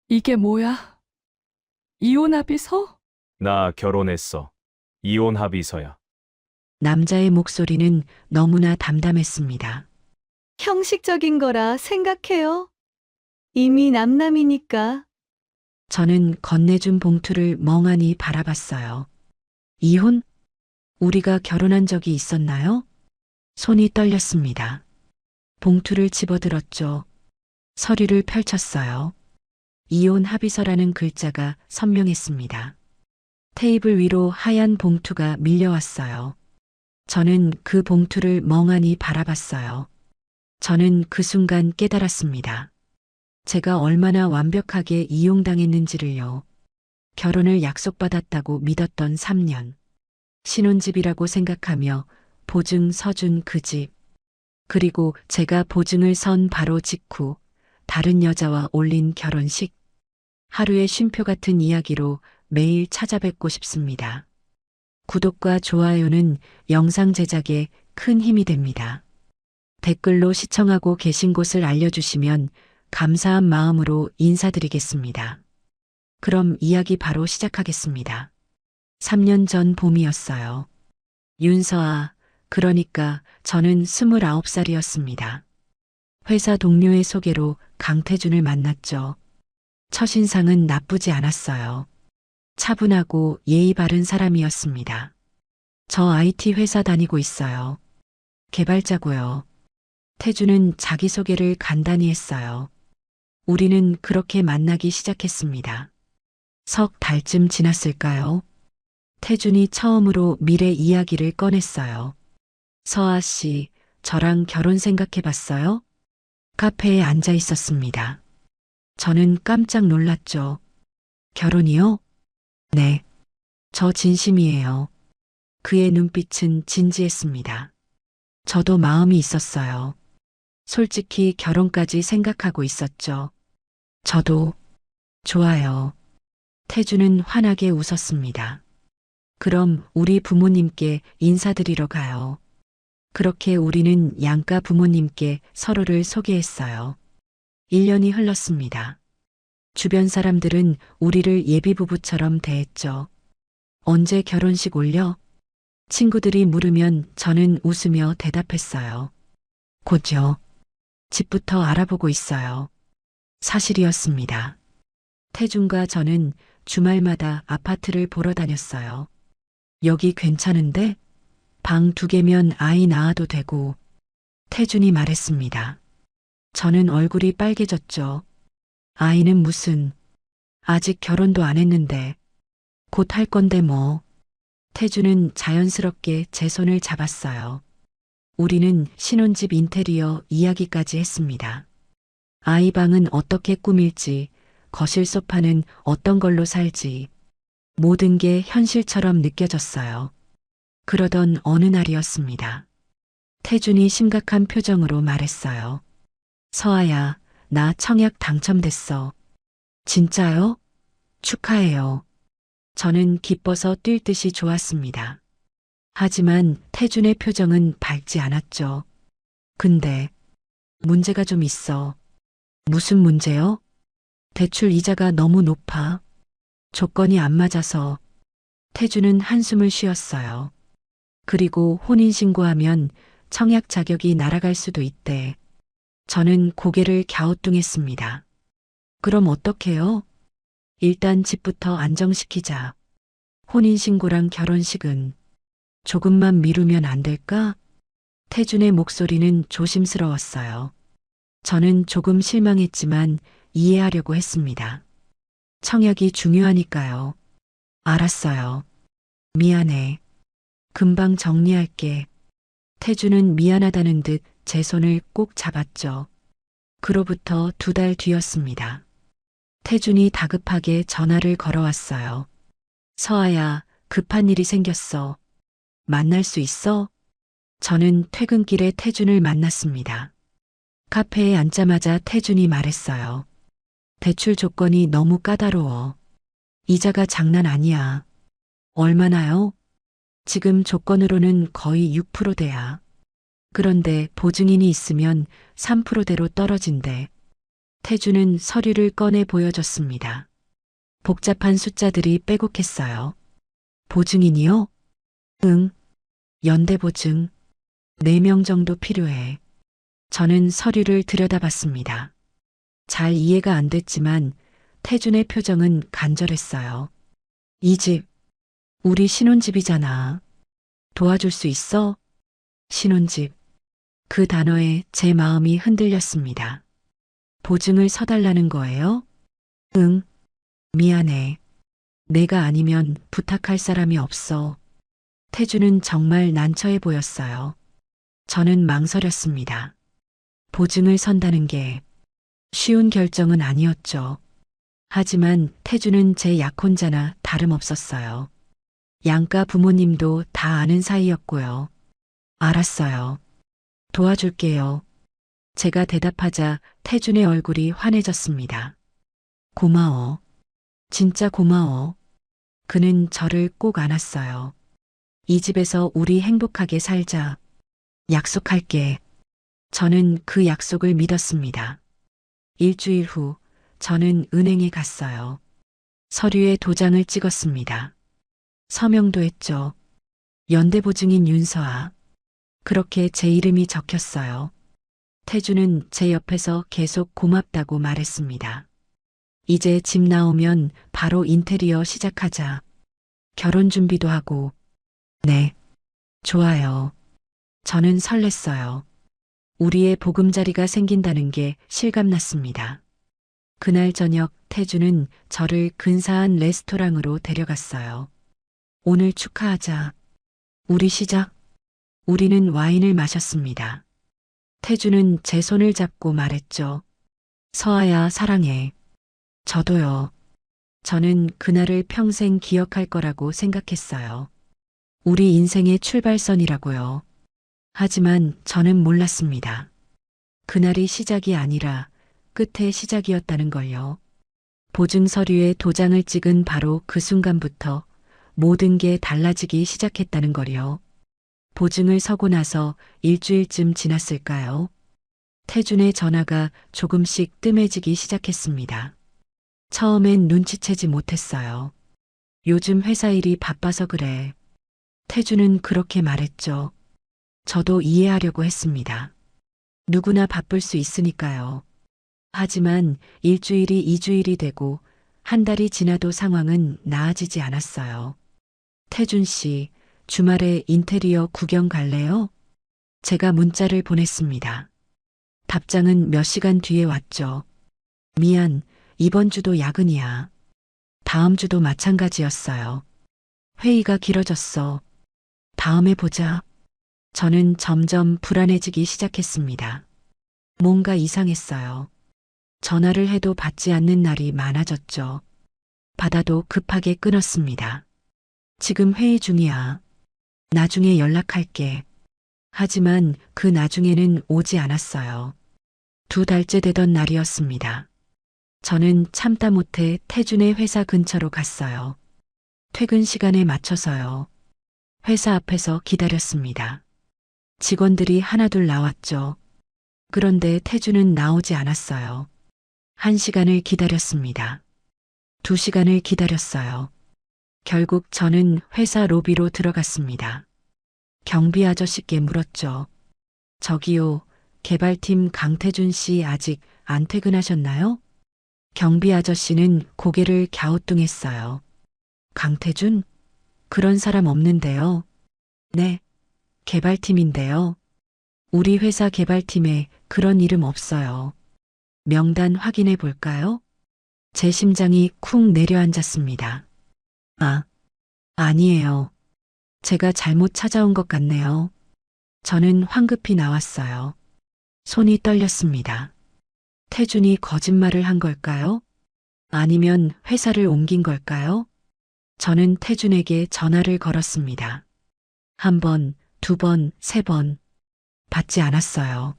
이게 뭐야? 이혼 합의서? 나 결혼했어. 이혼 합의서야. 남자의 목소리는 너무나 담담했습니다. 형식적인 거라 생각해요. 이미 남남이니까. 저는 건네준 봉투를 멍하니 바라봤어요. 이혼? 우리가 결혼한 적이 있었나요? 손이 떨렸습니다. 봉투를 집어들었죠. 서류를 펼쳤어요. 이혼 합의서라는 글자가 선명했습니다. 테이블 위로 하얀 봉투가 밀려왔어요. 저는 그 봉투를 멍하니 바라봤어요. 저는 그 순간 깨달았습니다. 제가 얼마나 완벽하게 이용당했는지를요. 결혼을 약속받았다고 믿었던 3년. 신혼집이라고 생각하며 보증 서준 그 집. 그리고 제가 보증을 선 바로 직후 다른 여자와 올린 결혼식. 하루의 쉼표 같은 이야기로 매일 찾아뵙고 싶습니다. 구독과 좋아요는 영상 제작에 큰 힘이 됩니다. 댓글로 시청하고 계신 곳을 알려주시면 감사한 마음으로 인사드리겠습니다. 그럼 이야기 바로 시작하겠습니다. 3년 전 봄이었어요. 윤서아, 그러니까 저는 29살이었습니다. 회사 동료의 소개로 강태준을 만났죠. 첫인상은 나쁘지 않았어요. 차분하고 예의 바른 사람이었습니다. 저 IT 회사 다니고 있어요. 개발자고요. 태준은 자기소개를 간단히 했어요. 우리는 그렇게 만나기 시작했습니다. 석 달쯤 지났을까요? 태준이 처음으로 미래 이야기를 꺼냈어요. 서아 씨, 저랑 결혼 생각해 봤어요? 카페에 앉아 있었습니다. 저는 깜짝 놀랐죠. 결혼이요? 네. 저 진심이에요. 그의 눈빛은 진지했습니다. 저도 마음이 있었어요. 솔직히 결혼까지 생각하고 있었죠. 저도 좋아요. 태주는 환하게 웃었습니다. 그럼 우리 부모님께 인사드리러 가요. 그렇게 우리는 양가 부모님께 서로를 소개했어요. 1년이 흘렀습니다. 주변 사람들은 우리를 예비부부처럼 대했죠. 언제 결혼식 올려? 친구들이 물으면 저는 웃으며 대답했어요. 곧요. 집부터 알아보고 있어요. 사실이었습니다. 태준과 저는 주말마다 아파트를 보러 다녔어요. 여기 괜찮은데? 방 2개면 아이 낳아도 되고. 태준이 말했습니다. 저는 얼굴이 빨개졌죠. 아이는 무슨, 아직 결혼도 안 했는데. 곧 할 건데 뭐. 태준은 자연스럽게 제 손을 잡았어요. 우리는 신혼집 인테리어 이야기까지 했습니다. 아이 방은 어떻게 꾸밀지, 거실 소파는 어떤 걸로 살지, 모든 게 현실처럼 느껴졌어요. 그러던 어느 날이었습니다. 태준이 심각한 표정으로 말했어요. 서아야, 나 청약 당첨됐어. 진짜요? 축하해요. 저는 기뻐서 뛸 듯이 좋았습니다. 하지만 태준의 표정은 밝지 않았죠. 근데 문제가 좀 있어. 무슨 문제요? 대출 이자가 너무 높아. 조건이 안 맞아서. 태준은 한숨을 쉬었어요. 그리고 혼인신고하면 청약 자격이 날아갈 수도 있대. 저는 고개를 갸우뚱했습니다. 그럼 어떡해요? 일단 집부터 안정시키자. 혼인신고랑 결혼식은 조금만 미루면 안 될까? 태준의 목소리는 조심스러웠어요. 저는 조금 실망했지만 이해하려고 했습니다. 청약이 중요하니까요. 알았어요. 미안해. 금방 정리할게. 태준은 미안하다는 듯 제 손을 꼭 잡았죠. 그로부터 2달 뒤였습니다. 태준이 다급하게 전화를 걸어왔어요. 서아야, 급한 일이 생겼어. 만날 수 있어? 저는 퇴근길에 태준을 만났습니다. 카페에 앉자마자 태준이 말했어요. 대출 조건이 너무 까다로워. 이자가 장난 아니야. 얼마나요? 지금 조건으로는 거의 6%대야. 그런데 보증인이 있으면 3%대로 떨어진대. 태주는 서류를 꺼내 보여줬습니다. 복잡한 숫자들이 빼곡했어요. 보증인이요? 응. 연대보증. 4명 정도 필요해. 저는 서류를 들여다봤습니다. 잘 이해가 안 됐지만 태준의 표정은 간절했어요. 이 집, 우리 신혼집이잖아. 도와줄 수 있어? 신혼집. 그 단어에 제 마음이 흔들렸습니다. 보증을 서달라는 거예요? 응. 미안해. 내가 아니면 부탁할 사람이 없어. 태주는 정말 난처해 보였어요. 저는 망설였습니다. 보증을 선다는 게 쉬운 결정은 아니었죠. 하지만 태주는 제 약혼자나 다름없었어요. 양가 부모님도 다 아는 사이였고요. 알았어요. 도와줄게요. 제가 대답하자 태준의 얼굴이 환해졌습니다. 고마워. 진짜 고마워. 그는 저를 꼭 안았어요. 이 집에서 우리 행복하게 살자. 약속할게. 저는 그 약속을 믿었습니다. 일주일 후 저는 은행에 갔어요. 서류에 도장을 찍었습니다. 서명도 했죠. 연대보증인 윤서아. 그렇게 제 이름이 적혔어요. 태주는 제 옆에서 계속 고맙다고 말했습니다. 이제 집 나오면 바로 인테리어 시작하자. 결혼 준비도 하고. 네. 좋아요. 저는 설렜어요. 우리의 보금자리가 생긴다는 게 실감났습니다. 그날 저녁 태주는 저를 근사한 레스토랑으로 데려갔어요. 오늘 축하하자. 우리 시작. 우리는 와인을 마셨습니다. 태주는 제 손을 잡고 말했죠. 서아야, 사랑해. 저도요. 저는 그날을 평생 기억할 거라고 생각했어요. 우리 인생의 출발선이라고요. 하지만 저는 몰랐습니다. 그날이 시작이 아니라 끝의 시작이었다는 걸요. 보증 서류에 도장을 찍은 바로 그 순간부터 모든 게 달라지기 시작했다는 걸요. 보증을 서고 나서 일주일쯤 지났을까요? 태준의 전화가 조금씩 뜸해지기 시작했습니다. 처음엔 눈치채지 못했어요. 요즘 회사 일이 바빠서 그래. 태준은 그렇게 말했죠. 저도 이해하려고 했습니다. 누구나 바쁠 수 있으니까요. 하지만 일주일이 2주일이 되고 한 달이 지나도 상황은 나아지지 않았어요. 태준 씨, 주말에 인테리어 구경 갈래요? 제가 문자를 보냈습니다. 답장은 몇 시간 뒤에 왔죠. 미안, 이번 주도 야근이야. 다음 주도 마찬가지였어요. 회의가 길어졌어. 다음에 보자. 저는 점점 불안해지기 시작했습니다. 뭔가 이상했어요. 전화를 해도 받지 않는 날이 많아졌죠. 받아도 급하게 끊었습니다. 지금 회의 중이야. 나중에 연락할게. 하지만 그 나중에는 오지 않았어요. 2달째 되던 날이었습니다. 저는 참다 못해 태준의 회사 근처로 갔어요. 퇴근 시간에 맞춰서요. 회사 앞에서 기다렸습니다. 직원들이 하나둘 나왔죠. 그런데 태준은 나오지 않았어요. 1시간을 기다렸습니다. 2시간을 기다렸어요. 결국 저는 회사 로비로 들어갔습니다. 경비 아저씨께 물었죠. 저기요, 개발팀 강태준 씨 아직 안 퇴근하셨나요? 경비 아저씨는 고개를 갸우뚱했어요. 강태준? 그런 사람 없는데요. 네, 개발팀인데요. 우리 회사 개발팀에 그런 이름 없어요. 명단 확인해 볼까요? 제 심장이 쿵 내려앉았습니다. 아니에요. 제가 잘못 찾아온 것 같네요. 저는 황급히 나왔어요. 손이 떨렸습니다. 태준이 거짓말을 한 걸까요? 아니면 회사를 옮긴 걸까요? 저는 태준에게 전화를 걸었습니다. 1번, 2번, 3번. 받지 않았어요.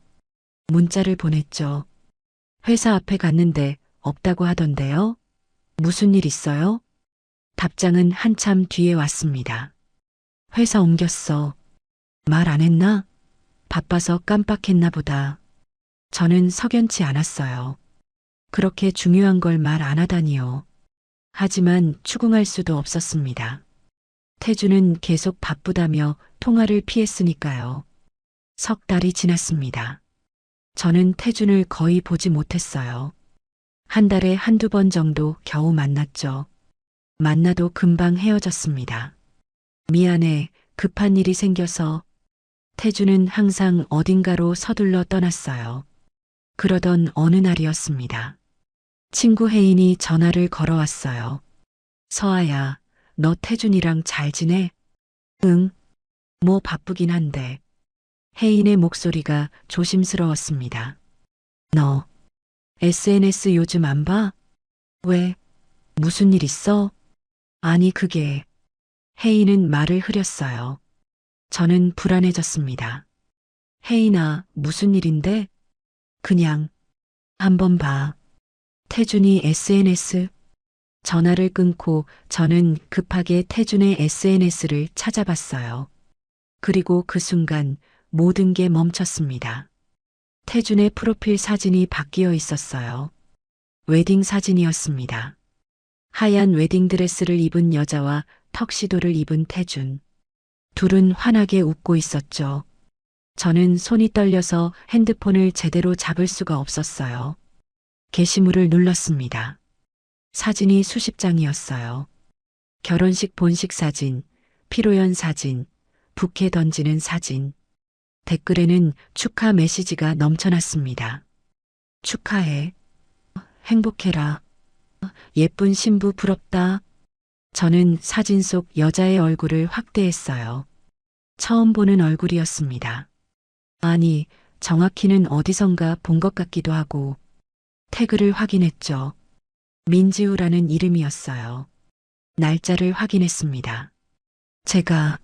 문자를 보냈죠. 회사 앞에 갔는데 없다고 하던데요. 무슨 일 있어요? 답장은 한참 뒤에 왔습니다. 회사 옮겼어. 말 안 했나? 바빠서 깜빡했나 보다. 저는 석연치 않았어요. 그렇게 중요한 걸 말 안 하다니요. 하지만 추궁할 수도 없었습니다. 태주는 계속 바쁘다며 통화를 피했으니까요. 석 달이 지났습니다. 저는 태준을 거의 보지 못했어요. 한 달에 한두 번 정도 겨우 만났죠. 만나도 금방 헤어졌습니다. 미안해, 급한 일이 생겨서. 태준은 항상 어딘가로 서둘러 떠났어요. 그러던 어느 날이었습니다. 친구 혜인이 전화를 걸어왔어요. 서아야, 너 태준이랑 잘 지내? 응, 뭐 바쁘긴 한데. 혜인의 목소리가 조심스러웠습니다. 너 SNS 요즘 안 봐? 왜? 무슨 일 있어? 아니 그게. 혜인은 말을 흐렸어요. 저는 불안해졌습니다. 혜인아, 무슨 일인데? 그냥 한번 봐. 태준이 SNS. 전화를 끊고 저는 급하게 태준의 SNS를 찾아봤어요. 그리고 그 순간 모든 게 멈췄습니다. 태준의 프로필 사진이 바뀌어 있었어요. 웨딩 사진이었습니다. 하얀 웨딩드레스를 입은 여자와 턱시도를 입은 태준. 둘은 환하게 웃고 있었죠. 저는 손이 떨려서 핸드폰을 제대로 잡을 수가 없었어요. 게시물을 눌렀습니다. 사진이 수십 장이었어요. 결혼식 본식 사진, 피로연 사진, 부케 던지는 사진. 댓글에는 축하 메시지가 넘쳐났습니다. 축하해. 행복해라. 예쁜 신부 부럽다. 저는 사진 속 여자의 얼굴을 확대했어요. 처음 보는 얼굴이었습니다. 아니, 정확히는 어디선가 본 것 같기도 하고. 태그를 확인했죠. 민지우라는 이름이었어요. 날짜를 확인했습니다. 제가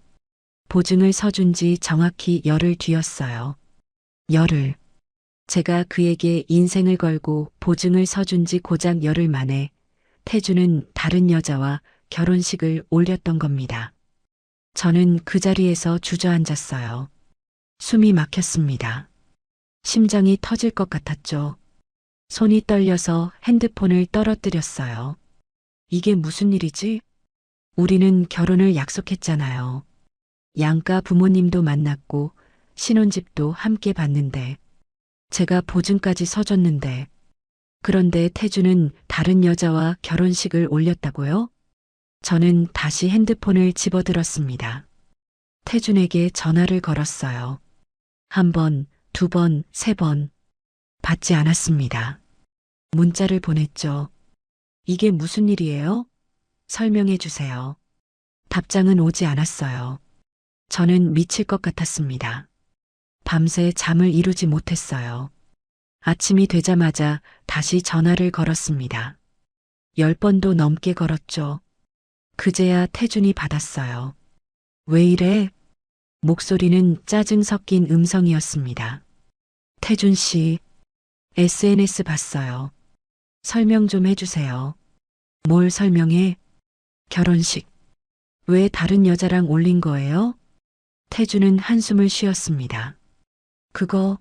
보증을 서준 지 정확히 열흘 뒤였어요. 열흘. 제가 그에게 인생을 걸고 보증을 서준 지 고작 열흘 만에 태주는 다른 여자와 결혼식을 올렸던 겁니다. 저는 그 자리에서 주저앉았어요. 숨이 막혔습니다. 심장이 터질 것 같았죠. 손이 떨려서 핸드폰을 떨어뜨렸어요. 이게 무슨 일이지? 우리는 결혼을 약속했잖아요. 양가 부모님도 만났고 신혼집도 함께 봤는데 제가 보증까지 서줬는데 그런데 태주는 다른 여자와 결혼식을 올렸다고요? 저는 다시 핸드폰을 집어들었습니다. 태준에게 전화를 걸었어요. 한 번, 두 번, 세 번. 받지 않았습니다. 문자를 보냈죠. 이게 무슨 일이에요? 설명해 주세요. 답장은 오지 않았어요. 저는 미칠 것 같았습니다. 밤새 잠을 이루지 못했어요. 아침이 되자마자 다시 전화를 걸었습니다. 10번도 넘게 걸었죠. 그제야 태준이 받았어요. 왜 이래? 목소리는 짜증 섞인 음성이었습니다. 태준 씨, SNS 봤어요. 설명 좀 해주세요. 뭘 설명해? 결혼식. 왜 다른 여자랑 올린 거예요? 태준은 한숨을 쉬었습니다. 그거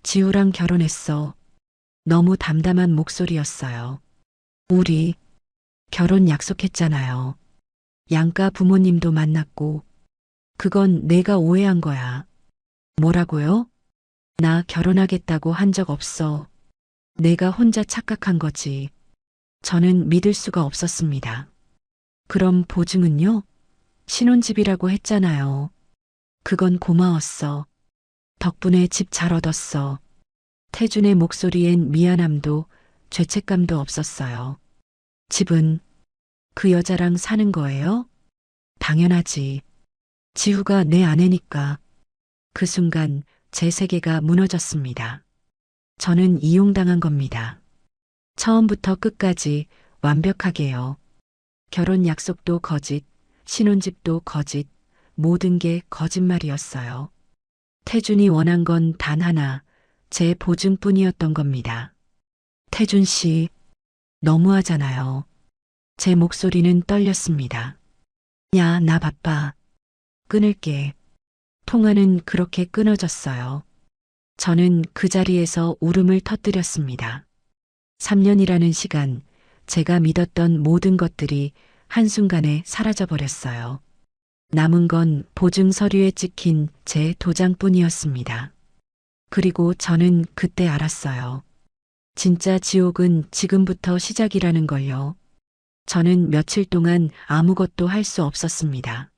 지우랑 결혼했어. 너무 담담한 목소리였어요. 우리 결혼 약속했잖아요. 양가 부모님도 만났고. 그건 내가 오해한 거야. 뭐라고요? 나 결혼하겠다고 한 적 없어. 내가 혼자 착각한 거지. 저는 믿을 수가 없었습니다. 그럼 보증은요? 신혼집이라고 했잖아요. 그건 고마웠어. 덕분에 집 잘 얻었어. 태준의 목소리엔 미안함도 죄책감도 없었어요. 집은 그 여자랑 사는 거예요? 당연하지. 지우가 내 아내니까. 그 순간 제 세계가 무너졌습니다. 저는 이용당한 겁니다. 처음부터 끝까지 완벽하게요. 결혼 약속도 거짓, 신혼집도 거짓, 모든 게 거짓말이었어요. 태준이 원한 건 단 하나, 제 보증뿐이었던 겁니다. 태준 씨, 너무하잖아요. 제 목소리는 떨렸습니다. 야, 나 바빠. 끊을게. 통화는 그렇게 끊어졌어요. 저는 그 자리에서 울음을 터뜨렸습니다. 3년이라는 시간, 제가 믿었던 모든 것들이 한순간에 사라져버렸어요. 남은 건 보증 서류에 찍힌 제 도장뿐이었습니다. 그리고 저는 그때 알았어요. 진짜 지옥은 지금부터 시작이라는 걸요. 저는 며칠 동안 아무것도 할 수 없었습니다.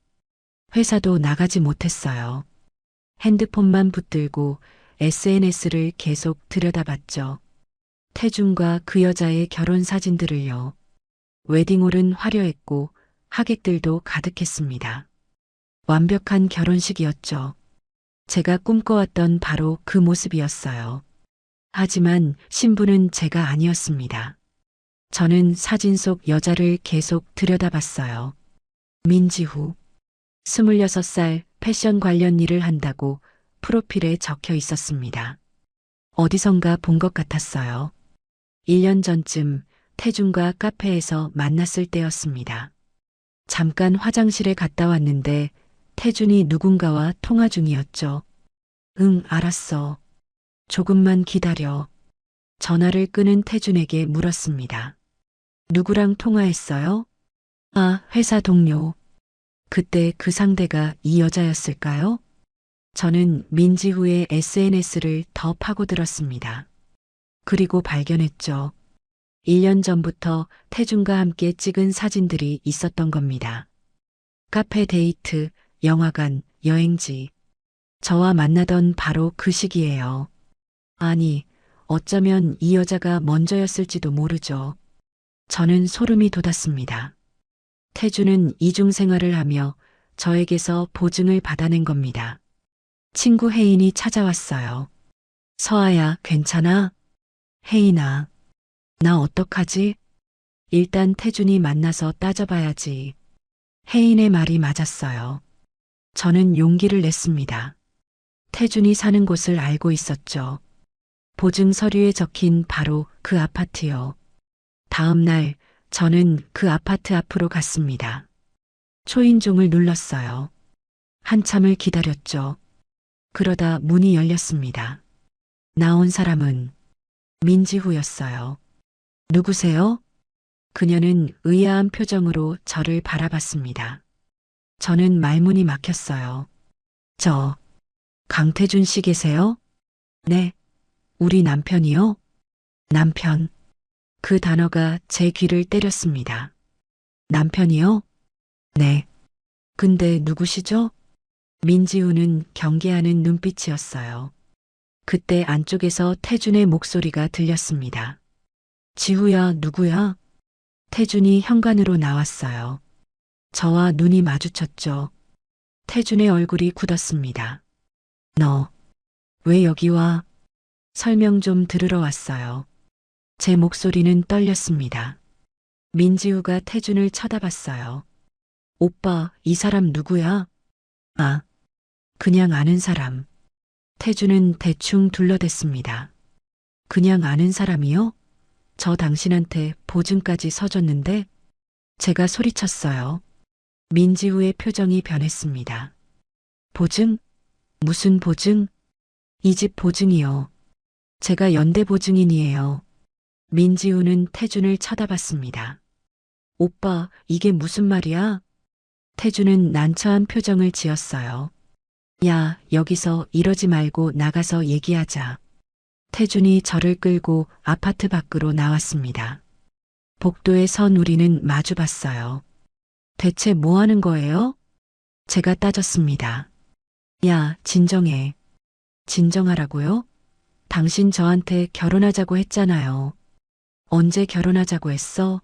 회사도 나가지 못했어요. 핸드폰만 붙들고 SNS를 계속 들여다봤죠. 태준과 그 여자의 결혼 사진들을요. 웨딩홀은 화려했고 하객들도 가득했습니다. 완벽한 결혼식이었죠. 제가 꿈꿔왔던 바로 그 모습이었어요. 하지만 신부는 제가 아니었습니다. 저는 사진 속 여자를 계속 들여다봤어요. 민지후. 26살 패션 관련 일을 한다고 프로필에 적혀 있었습니다. 어디선가 본 것 같았어요. 1년 전쯤 태준과 카페에서 만났을 때였습니다. 잠깐 화장실에 갔다 왔는데 태준이 누군가와 통화 중이었죠. 응, 알았어. 조금만 기다려. 전화를 끄는 태준에게 물었습니다. 누구랑 통화했어요? 아, 회사 동료. 그때 그 상대가 이 여자였을까요? 저는 민지후의 SNS를 더 파고들었습니다. 그리고 발견했죠. 1년 전부터 태준과 함께 찍은 사진들이 있었던 겁니다. 카페 데이트, 영화관, 여행지. 저와 만나던 바로 그 시기예요. 아니, 어쩌면 이 여자가 먼저였을지도 모르죠. 저는 소름이 돋았습니다. 태준은 이중 생활을 하며 저에게서 보증을 받아낸 겁니다. 친구 혜인이 찾아왔어요. 서아야, 괜찮아? 혜인아, 나 어떡하지? 일단 태준이 만나서 따져봐야지. 혜인의 말이 맞았어요. 저는 용기를 냈습니다. 태준이 사는 곳을 알고 있었죠. 보증 서류에 적힌 바로 그 아파트요. 다음 날 저는 그 아파트 앞으로 갔습니다. 초인종을 눌렀어요. 한참을 기다렸죠. 그러다 문이 열렸습니다. 나온 사람은 민지후였어요. 누구세요? 그녀는 의아한 표정으로 저를 바라봤습니다. 저는 말문이 막혔어요. 저, 강태준 씨 계세요? 네. 우리 남편이요? 남편. 그 단어가 제 귀를 때렸습니다. 남편이요? 네. 근데 누구시죠? 민지우는 경계하는 눈빛이었어요. 그때 안쪽에서 태준의 목소리가 들렸습니다. 지우야, 누구야? 태준이 현관으로 나왔어요. 저와 눈이 마주쳤죠. 태준의 얼굴이 굳었습니다. 너, 왜 여기 와? 설명 좀 들으러 왔어요. 제 목소리는 떨렸습니다. 민지우가 태준을 쳐다봤어요. 오빠, 이 사람 누구야? 아, 그냥 아는 사람. 태준은 대충 둘러댔습니다. 그냥 아는 사람이요? 저 당신한테 보증까지 서줬는데? 제가 소리쳤어요. 민지우의 표정이 변했습니다. 보증? 무슨 보증? 이 집 보증이요. 제가 연대 보증인이에요. 민지우는 태준을 쳐다봤습니다. 오빠, 이게 무슨 말이야? 태준은 난처한 표정을 지었어요. 야, 여기서 이러지 말고 나가서 얘기하자. 태준이 저를 끌고 아파트 밖으로 나왔습니다. 복도에 선 우리는 마주봤어요. 대체 뭐 하는 거예요? 제가 따졌습니다. 야, 진정해. 진정하라고요? 당신 저한테 결혼하자고 했잖아요. 언제 결혼하자고 했어?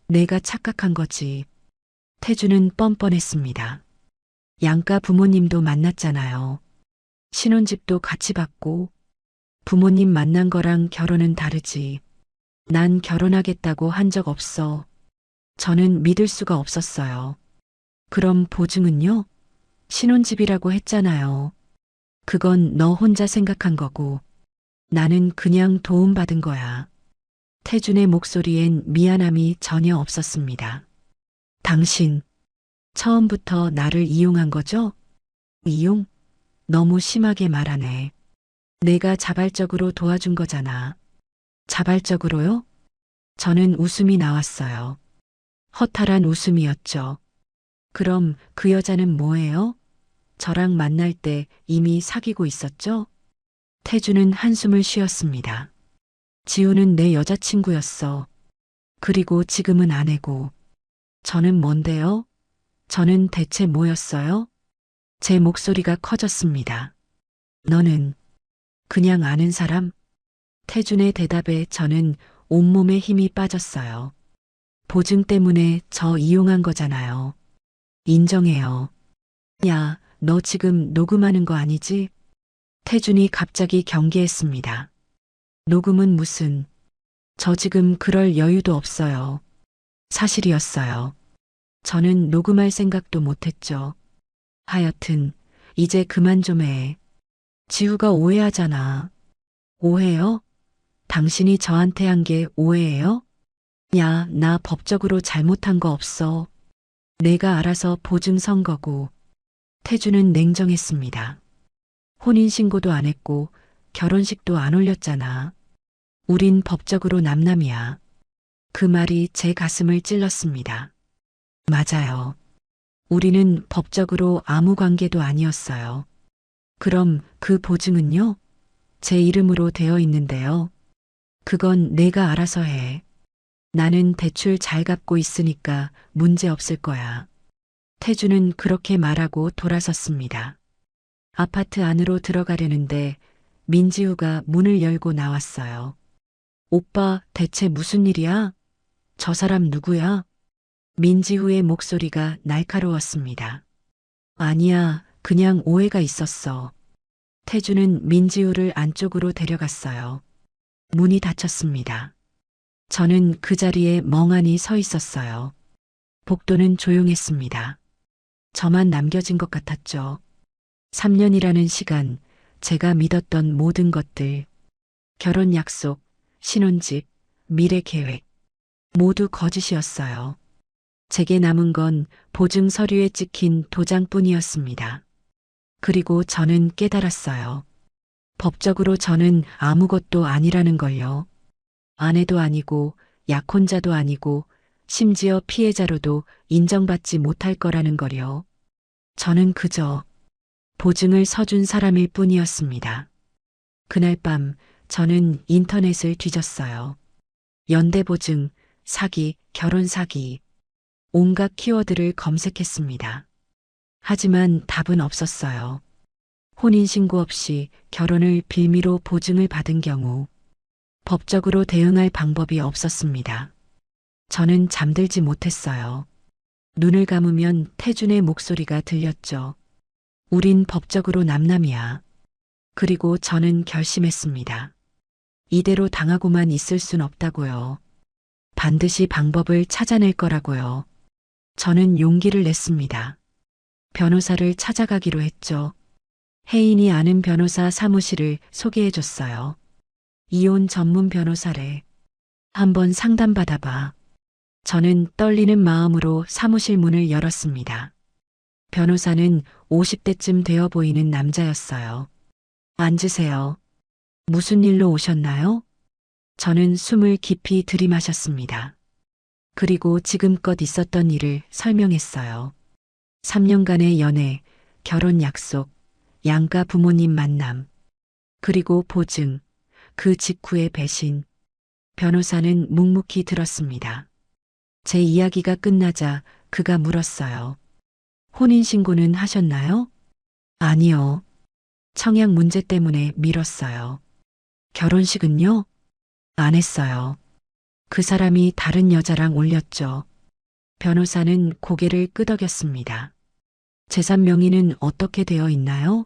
내가 착각한 거지. 태준은 뻔뻔했습니다. 양가 부모님도 만났잖아요. 신혼집도 같이 받고 부모님 만난 거랑 결혼은 다르지. 난 결혼하겠다고 한 적 없어. 저는 믿을 수가 없었어요. 그럼 보증은요? 신혼집이라고 했잖아요. 그건 너 혼자 생각한 거고 나는 그냥 도움받은 거야. 태준의 목소리엔 미안함이 전혀 없었습니다. 당신, 처음부터 나를 이용한 거죠? 이용? 너무 심하게 말하네. 내가 자발적으로 도와준 거잖아. 자발적으로요? 저는 웃음이 나왔어요. 허탈한 웃음이었죠. 그럼 그 여자는 뭐예요? 저랑 만날 때 이미 사귀고 있었죠? 태주는 한숨을 쉬었습니다. 지우는 내 여자친구였어. 그리고 지금은 아내고. 저는 뭔데요? 저는 대체 뭐였어요? 제 목소리가 커졌습니다. 너는 그냥 아는 사람? 태준의 대답에 저는 온몸에 힘이 빠졌어요. 보증 때문에 저 이용한 거잖아요. 인정해요. 야, 너 지금 녹음하는 거 아니지? 태준이 갑자기 경계했습니다. 녹음은 무슨? 저 지금 그럴 여유도 없어요. 사실이었어요. 저는 녹음할 생각도 못했죠. 하여튼, 이제 그만 좀 해. 지우가 오해하잖아. 오해요? 당신이 저한테 한 게 오해예요? 야, 나 법적으로 잘못한 거 없어. 내가 알아서 보증 선 거고. 태주는 냉정했습니다. 혼인신고도 안 했고 결혼식도 안 올렸잖아. 우린 법적으로 남남이야. 그 말이 제 가슴을 찔렀습니다. 맞아요. 우리는 법적으로 아무 관계도 아니었어요. 그럼 그 보증은요? 제 이름으로 되어 있는데요. 그건 내가 알아서 해. 나는 대출 잘 갚고 있으니까 문제 없을 거야. 태주는 그렇게 말하고 돌아섰습니다. 아파트 안으로 들어가려는데 민지우가 문을 열고 나왔어요. 오빠, 대체 무슨 일이야? 저 사람 누구야? 민지우의 목소리가 날카로웠습니다. 아니야, 그냥 오해가 있었어. 태주는 민지우를 안쪽으로 데려갔어요. 문이 닫혔습니다. 저는 그 자리에 멍하니 서 있었어요. 복도는 조용했습니다. 저만 남겨진 것 같았죠. 3년이라는 시간, 제가 믿었던 모든 것들, 결혼 약속, 신혼집, 미래 계획, 모두 거짓이었어요. 제게 남은 건 보증 서류에 찍힌 도장뿐이었습니다. 그리고 저는 깨달았어요. 법적으로 저는 아무것도 아니라는 걸요. 아내도 아니고 약혼자도 아니고 심지어 피해자로도 인정받지 못할 거라는 거요. 저는 그저 보증을 서준 사람일 뿐이었습니다. 그날 밤 저는 인터넷을 뒤졌어요. 연대보증, 사기, 결혼 사기, 온갖 키워드를 검색했습니다. 하지만 답은 없었어요. 혼인신고 없이 결혼을 빌미로 보증을 받은 경우 법적으로 대응할 방법이 없었습니다. 저는 잠들지 못했어요. 눈을 감으면 태준의 목소리가 들렸죠. 우린 법적으로 남남이야. 그리고 저는 결심했습니다. 이대로 당하고만 있을 순 없다고요. 반드시 방법을 찾아낼 거라고요. 저는 용기를 냈습니다. 변호사를 찾아가기로 했죠. 혜인이 아는 변호사 사무실을 소개해줬어요. 이혼 전문 변호사래. 한번 상담받아봐. 저는 떨리는 마음으로 사무실 문을 열었습니다. 변호사는 50대쯤 되어 보이는 남자였어요. 앉으세요. 무슨 일로 오셨나요? 저는 숨을 깊이 들이마셨습니다. 그리고 지금껏 있었던 일을 설명했어요. 3년간의 연애, 결혼 약속, 양가 부모님 만남, 그리고 보증, 그 직후의 배신. 변호사는 묵묵히 들었습니다. 제 이야기가 끝나자 그가 물었어요. 혼인신고는 하셨나요? 아니요. 청약 문제 때문에 미뤘어요. 결혼식은요? 안 했어요. 그 사람이 다른 여자랑 올렸죠. 변호사는 고개를 끄덕였습니다. 재산 명의는 어떻게 되어 있나요?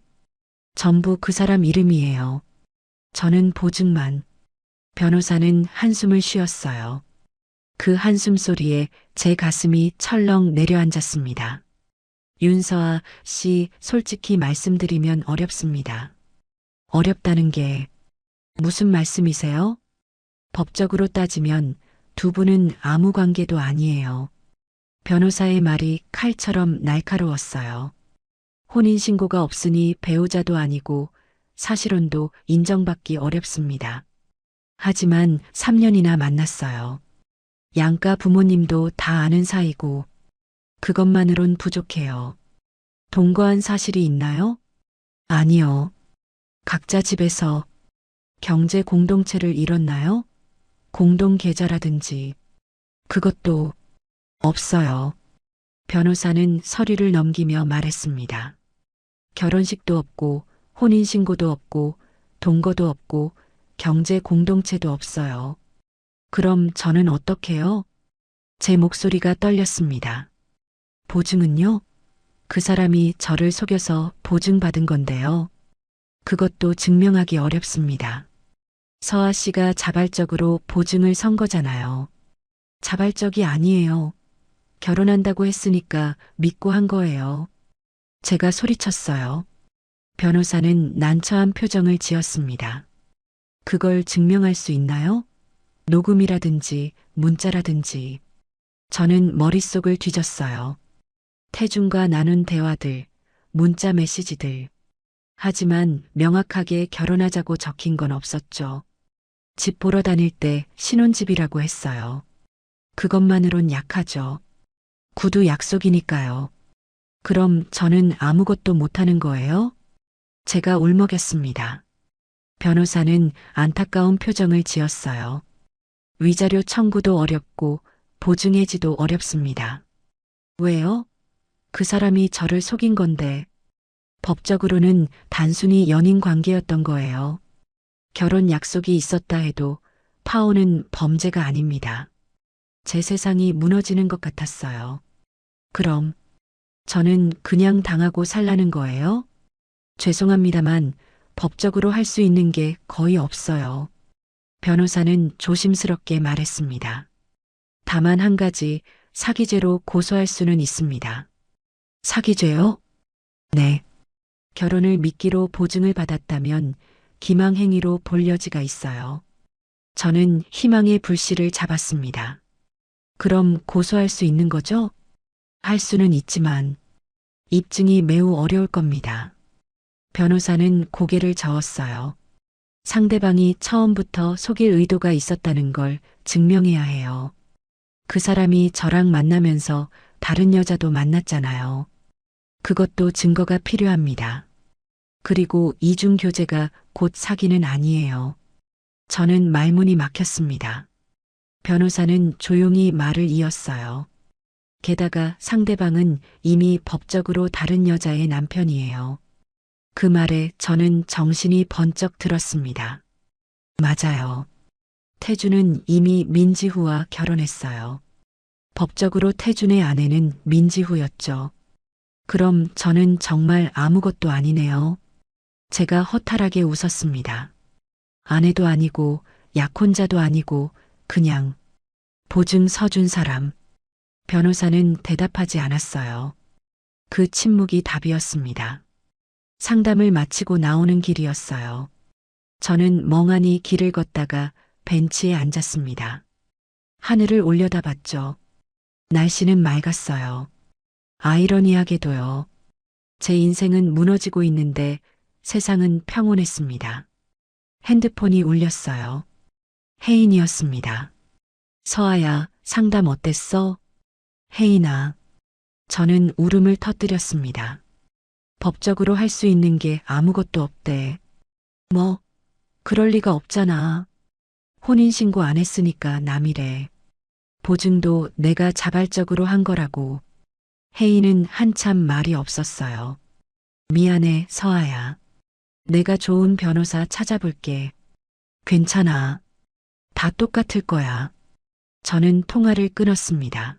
전부 그 사람 이름이에요. 저는 보증만. 변호사는 한숨을 쉬었어요. 그 한숨 소리에 제 가슴이 철렁 내려앉았습니다. 윤서아 씨, 솔직히 말씀드리면 어렵습니다. 어렵다는 게 무슨 말씀이세요? 법적으로 따지면 두 분은 아무 관계도 아니에요. 변호사의 말이 칼처럼 날카로웠어요. 혼인신고가 없으니 배우자도 아니고 사실혼도 인정받기 어렵습니다. 하지만 3년이나 만났어요. 양가 부모님도 다 아는 사이고 그것만으론 부족해요. 동거한 사실이 있나요? 아니요. 각자 집에서 경제 공동체를 이뤘나요? 공동 계좌라든지 그것도 없어요. 변호사는 서류를 넘기며 말했습니다. 결혼식도 없고 혼인신고도 없고 동거도 없고 경제 공동체도 없어요. 그럼 저는 어떡해요? 제 목소리가 떨렸습니다. 보증은요? 그 사람이 저를 속여서 보증받은 건데요. 그것도 증명하기 어렵습니다. 서아 씨가 자발적으로 보증을 선 거잖아요. 자발적이 아니에요. 결혼한다고 했으니까 믿고 한 거예요. 제가 소리쳤어요. 변호사는 난처한 표정을 지었습니다. 그걸 증명할 수 있나요? 녹음이라든지 문자라든지. 저는 머릿속을 뒤졌어요. 태준과 나눈 대화들, 문자 메시지들. 하지만 명확하게 결혼하자고 적힌 건 없었죠. 집 보러 다닐 때 신혼집이라고 했어요. 그것만으론 약하죠. 구두 약속이니까요. 그럼 저는 아무것도 못하는 거예요? 제가 울먹였습니다. 변호사는 안타까운 표정을 지었어요. 위자료 청구도 어렵고 보증해지도 어렵습니다. 왜요? 그 사람이 저를 속인 건데 법적으로는 단순히 연인 관계였던 거예요. 결혼 약속이 있었다 해도 파혼은 범죄가 아닙니다. 제 세상이 무너지는 것 같았어요. 그럼 저는 그냥 당하고 살라는 거예요? 죄송합니다만 법적으로 할 수 있는 게 거의 없어요. 변호사는 조심스럽게 말했습니다. 다만 한 가지 사기죄로 고소할 수는 있습니다. 사기죄요? 네. 결혼을 미끼로 보증을 받았다면 기망행위로 볼 여지가 있어요. 저는 희망의 불씨를 잡았습니다. 그럼 고소할 수 있는 거죠? 할 수는 있지만 입증이 매우 어려울 겁니다. 변호사는 고개를 저었어요. 상대방이 처음부터 속일 의도가 있었다는 걸 증명해야 해요. 그 사람이 저랑 만나면서 다른 여자도 만났잖아요. 그것도 증거가 필요합니다. 그리고 이중교제가 곧 사기는 아니에요. 저는 말문이 막혔습니다. 변호사는 조용히 말을 이었어요. 게다가 상대방은 이미 법적으로 다른 여자의 남편이에요. 그 말에 저는 정신이 번쩍 들었습니다. 맞아요. 태준은 이미 민지후와 결혼했어요. 법적으로 태준의 아내는 민지후였죠. 그럼 저는 정말 아무것도 아니네요. 제가 허탈하게 웃었습니다. 아내도 아니고 약혼자도 아니고 그냥 보증 서준 사람. 변호사는 대답하지 않았어요. 그 침묵이 답이었습니다. 상담을 마치고 나오는 길이었어요. 저는 멍하니 길을 걷다가 벤치에 앉았습니다. 하늘을 올려다봤죠. 날씨는 맑았어요. 아이러니하게도요. 제 인생은 무너지고 있는데 세상은 평온했습니다. 핸드폰이 울렸어요. 혜인이었습니다. 서아야, 상담 어땠어? 혜인아. 저는 울음을 터뜨렸습니다. 법적으로 할 수 있는 게 아무것도 없대. 뭐, 그럴 리가 없잖아. 혼인신고 안 했으니까 남이래. 보증도 내가 자발적으로 한 거라고. 혜인은 한참 말이 없었어요. 미안해, 서아야. 내가 좋은 변호사 찾아볼게. 괜찮아. 다 똑같을 거야. 저는 통화를 끊었습니다.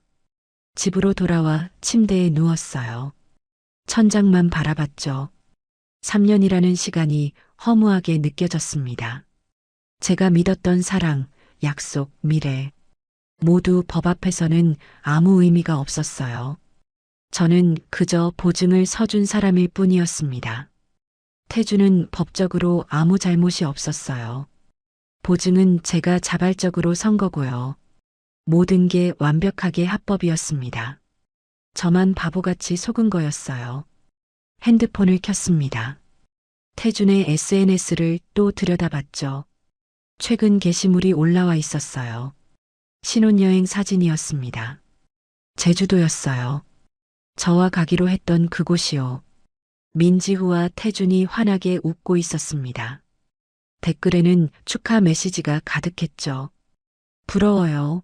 집으로 돌아와 침대에 누웠어요. 천장만 바라봤죠. 3년이라는 시간이 허무하게 느껴졌습니다. 제가 믿었던 사랑, 약속, 미래. 모두 법 앞에서는 아무 의미가 없었어요. 저는 그저 보증을 서준 사람일 뿐이었습니다. 태주는 법적으로 아무 잘못이 없었어요. 보증은 제가 자발적으로 선 거고요. 모든 게 완벽하게 합법이었습니다. 저만 바보같이 속은 거였어요. 핸드폰을 켰습니다. 태준의 SNS를 또 들여다봤죠. 최근 게시물이 올라와 있었어요. 신혼여행 사진이었습니다. 제주도였어요. 저와 가기로 했던 그곳이요. 민지후와 태준이 환하게 웃고 있었습니다. 댓글에는 축하 메시지가 가득했죠. 부러워요.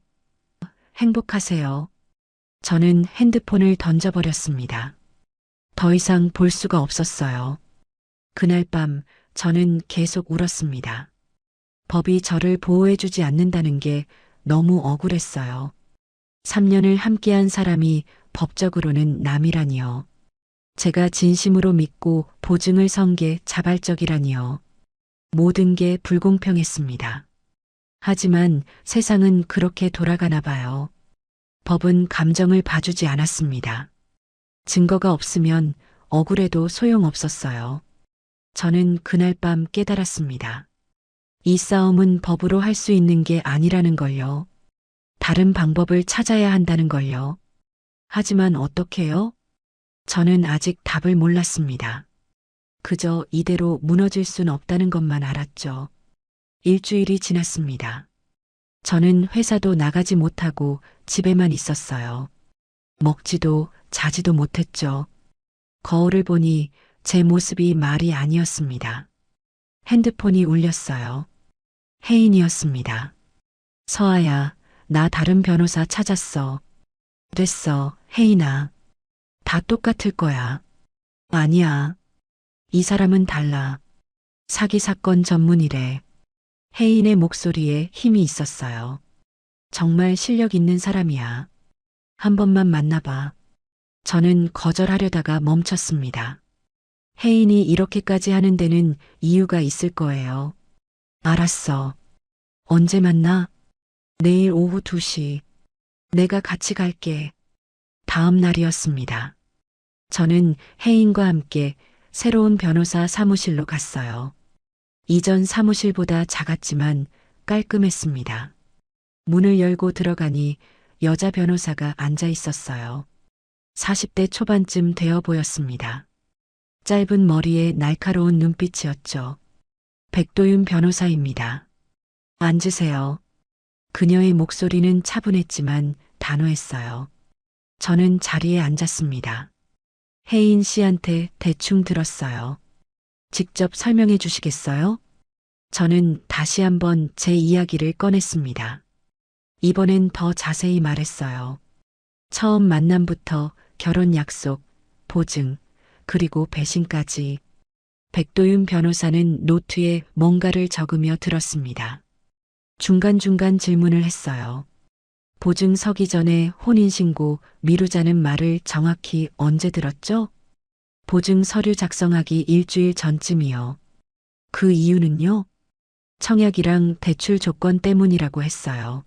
행복하세요. 저는 핸드폰을 던져버렸습니다. 더 이상 볼 수가 없었어요. 그날 밤 저는 계속 울었습니다. 법이 저를 보호해주지 않는다는 게 너무 억울했어요. 3년을 함께한 사람이 법적으로는 남이라니요. 제가 진심으로 믿고 보증을 선 게 자발적이라니요. 모든 게 불공평했습니다. 하지만 세상은 그렇게 돌아가나 봐요. 법은 감정을 봐주지 않았습니다. 증거가 없으면 억울해도 소용없었어요. 저는 그날 밤 깨달았습니다. 이 싸움은 법으로 할 수 있는 게 아니라는 걸요. 다른 방법을 찾아야 한다는 걸요. 하지만 어떻게요? 저는 아직 답을 몰랐습니다. 그저 이대로 무너질 순 없다는 것만 알았죠. 일주일이 지났습니다. 저는 회사도 나가지 못하고 집에만 있었어요. 먹지도 자지도 못했죠. 거울을 보니 제 모습이 말이 아니었습니다. 핸드폰이 울렸어요. 혜인이었습니다. 서아야, 나 다른 변호사 찾았어. 됐어, 혜인아. 다 똑같을 거야. 아니야. 이 사람은 달라. 사기 사건 전문이래. 혜인의 목소리에 힘이 있었어요. 정말 실력 있는 사람이야. 한 번만 만나봐. 저는 거절하려다가 멈췄습니다. 혜인이 이렇게까지 하는 데는 이유가 있을 거예요. 알았어. 언제 만나? 내일 오후 2시. 내가 같이 갈게. 다음 날이었습니다. 저는 혜인과 함께 새로운 변호사 사무실로 갔어요. 이전 사무실보다 작았지만 깔끔했습니다. 문을 열고 들어가니 여자 변호사가 앉아 있었어요. 40대 초반쯤 되어 보였습니다. 짧은 머리에 날카로운 눈빛이었죠. 백도윤 변호사입니다. 앉으세요. 그녀의 목소리는 차분했지만 단호했어요. 저는 자리에 앉았습니다. 혜인 씨한테 대충 들었어요. 직접 설명해 주시겠어요? 저는 다시 한번 제 이야기를 꺼냈습니다. 이번엔 더 자세히 말했어요. 처음 만남부터 결혼 약속, 보증, 그리고 배신까지. 백도윤 변호사는 노트에 뭔가를 적으며 들었습니다. 중간중간 질문을 했어요. 보증 서기 전에 혼인신고 미루자는 말을 정확히 언제 들었죠? 보증 서류 작성하기 일주일 전쯤이요. 그 이유는요? 청약이랑 대출 조건 때문이라고 했어요.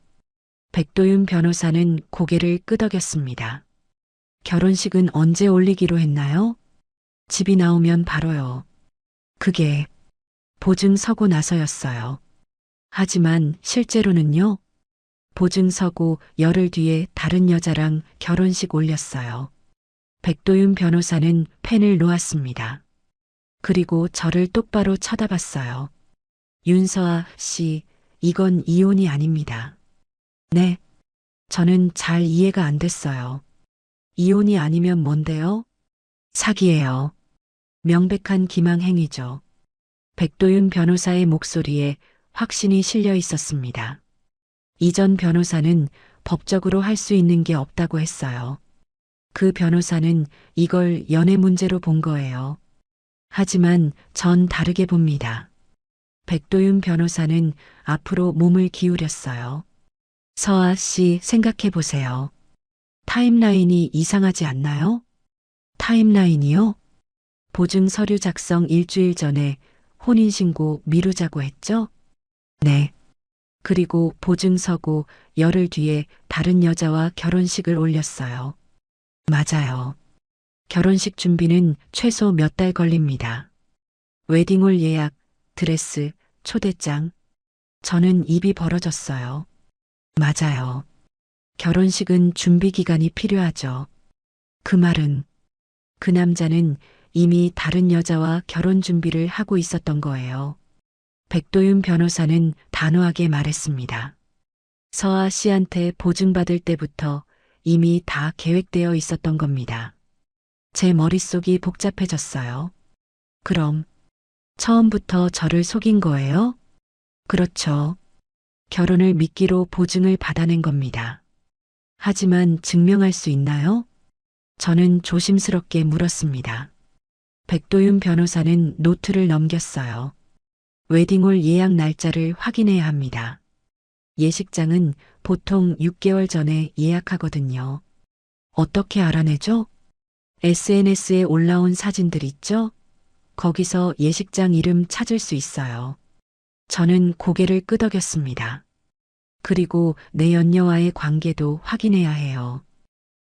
백도윤 변호사는 고개를 끄덕였습니다. 결혼식은 언제 올리기로 했나요? 집이 나오면 바로요. 그게 보증 서고 나서였어요. 하지만 실제로는요? 보증 서고 열흘 뒤에 다른 여자랑 결혼식 올렸어요. 백도윤 변호사는 펜을 놓았습니다. 그리고 저를 똑바로 쳐다봤어요. 윤서아 씨, 이건 이혼이 아닙니다. 네. 저는 잘 이해가 안 됐어요. 이혼이 아니면 뭔데요? 사기예요. 명백한 기망행위죠. 백도윤 변호사의 목소리에 확신이 실려 있었습니다. 이전 변호사는 법적으로 할 수 있는 게 없다고 했어요. 그 변호사는 이걸 연애 문제로 본 거예요. 하지만 전 다르게 봅니다. 백도윤 변호사는 앞으로 몸을 기울였어요. 서아 씨 생각해 보세요. 타임라인이 이상하지 않나요? 타임라인이요? 보증 서류 작성 일주일 전에 혼인신고 미루자고 했죠? 네. 그리고 보증 서고 열흘 뒤에 다른 여자와 결혼식을 올렸어요. 맞아요. 결혼식 준비는 최소 몇 달 걸립니다. 웨딩홀 예약, 드레스, 초대장. 저는 입이 벌어졌어요. 맞아요. 결혼식은 준비 기간이 필요하죠. 그 말은 그 남자는 이미 다른 여자와 결혼 준비를 하고 있었던 거예요. 백도윤 변호사는 단호하게 말했습니다. 서아 씨한테 보증받을 때부터 이미 다 계획되어 있었던 겁니다. 제 머릿속이 복잡해졌어요. 그럼 처음부터 저를 속인 거예요? 그렇죠. 결혼을 미끼로 보증을 받아낸 겁니다. 하지만 증명할 수 있나요? 저는 조심스럽게 물었습니다. 백도윤 변호사는 노트를 넘겼어요. 웨딩홀 예약 날짜를 확인해야 합니다. 예식장은 보통 6개월 전에 예약하거든요. 어떻게 알아내죠? SNS에 올라온 사진들 있죠? 거기서 예식장 이름 찾을 수 있어요. 저는 고개를 끄덕였습니다. 그리고 내 연녀와의 관계도 확인해야 해요.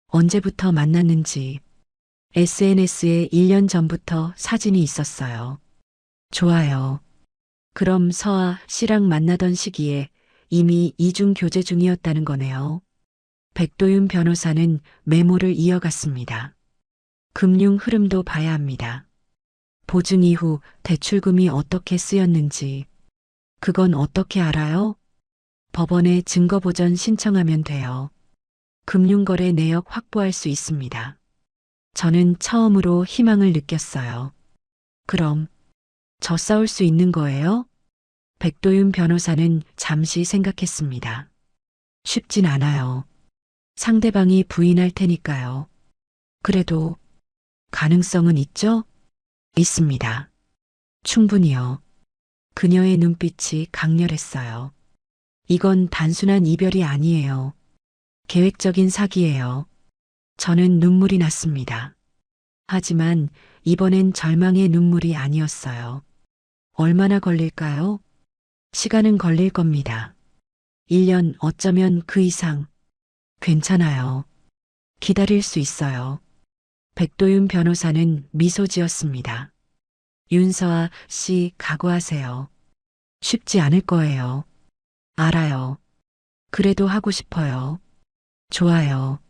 언제부터 만났는지. SNS에 1년 전부터 사진이 있었어요. 좋아요. 그럼 서아 씨랑 만나던 시기에 이미 이중 교제 중이었다는 거네요. 백도윤 변호사는 메모를 이어갔습니다. 금융 흐름도 봐야 합니다. 보증 이후 대출금이 어떻게 쓰였는지. 그건 어떻게 알아요? 법원에 증거보전 신청하면 돼요. 금융거래 내역 확보할 수 있습니다. 저는 처음으로 희망을 느꼈어요. 그럼 저 싸울 수 있는 거예요? 백도윤 변호사는 잠시 생각했습니다. 쉽진 않아요. 상대방이 부인할 테니까요. 그래도 가능성은 있죠? 있습니다. 충분히요. 그녀의 눈빛이 강렬했어요. 이건 단순한 이별이 아니에요. 계획적인 사기예요. 저는 눈물이 났습니다. 하지만 이번엔 절망의 눈물이 아니었어요. 얼마나 걸릴까요? 시간은 걸릴 겁니다. 1년 어쩌면 그 이상. 괜찮아요. 기다릴 수 있어요. 백도윤 변호사는 미소 지었습니다. 윤서아 씨 각오하세요. 쉽지 않을 거예요. 알아요. 그래도 하고 싶어요. 좋아요.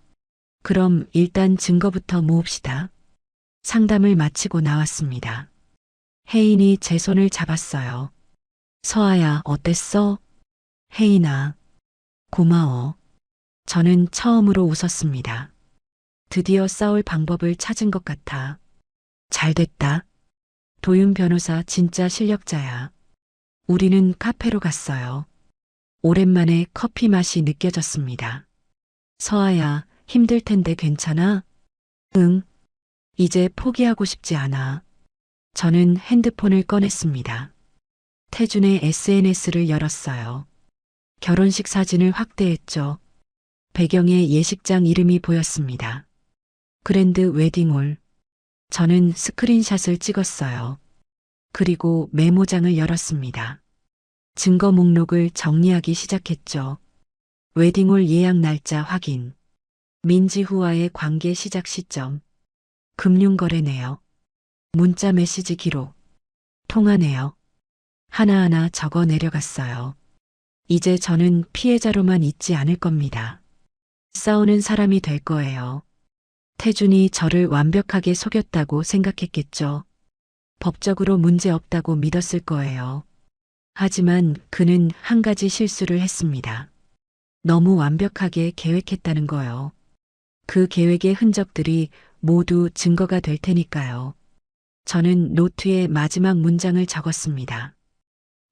그럼 일단 증거부터 모읍시다. 상담을 마치고 나왔습니다. 혜인이 제 손을 잡았어요. 서아야, 어땠어? 혜인아, 고마워. 저는 처음으로 웃었습니다. 드디어 싸울 방법을 찾은 것 같아. 잘 됐다. 도윤 변호사 진짜 실력자야. 우리는 카페로 갔어요. 오랜만에 커피 맛이 느껴졌습니다. 서아야, 힘들 텐데 괜찮아? 응. 이제 포기하고 싶지 않아. 저는 핸드폰을 꺼냈습니다. 태준의 SNS를 열었어요. 결혼식 사진을 확대했죠. 배경에 예식장 이름이 보였습니다. 그랜드 웨딩홀. 저는 스크린샷을 찍었어요. 그리고 메모장을 열었습니다. 증거 목록을 정리하기 시작했죠. 웨딩홀 예약 날짜 확인. 민지후와의 관계 시작 시점. 금융거래 내역. 문자 메시지 기록. 통화 내역. 하나하나 적어 내려갔어요. 이제 저는 피해자로만 있지 않을 겁니다. 싸우는 사람이 될 거예요. 태준이 저를 완벽하게 속였다고 생각했겠죠. 법적으로 문제 없다고 믿었을 거예요. 하지만 그는 한 가지 실수를 했습니다. 너무 완벽하게 계획했다는 거요. 그 계획의 흔적들이 모두 증거가 될 테니까요. 저는 노트에 마지막 문장을 적었습니다.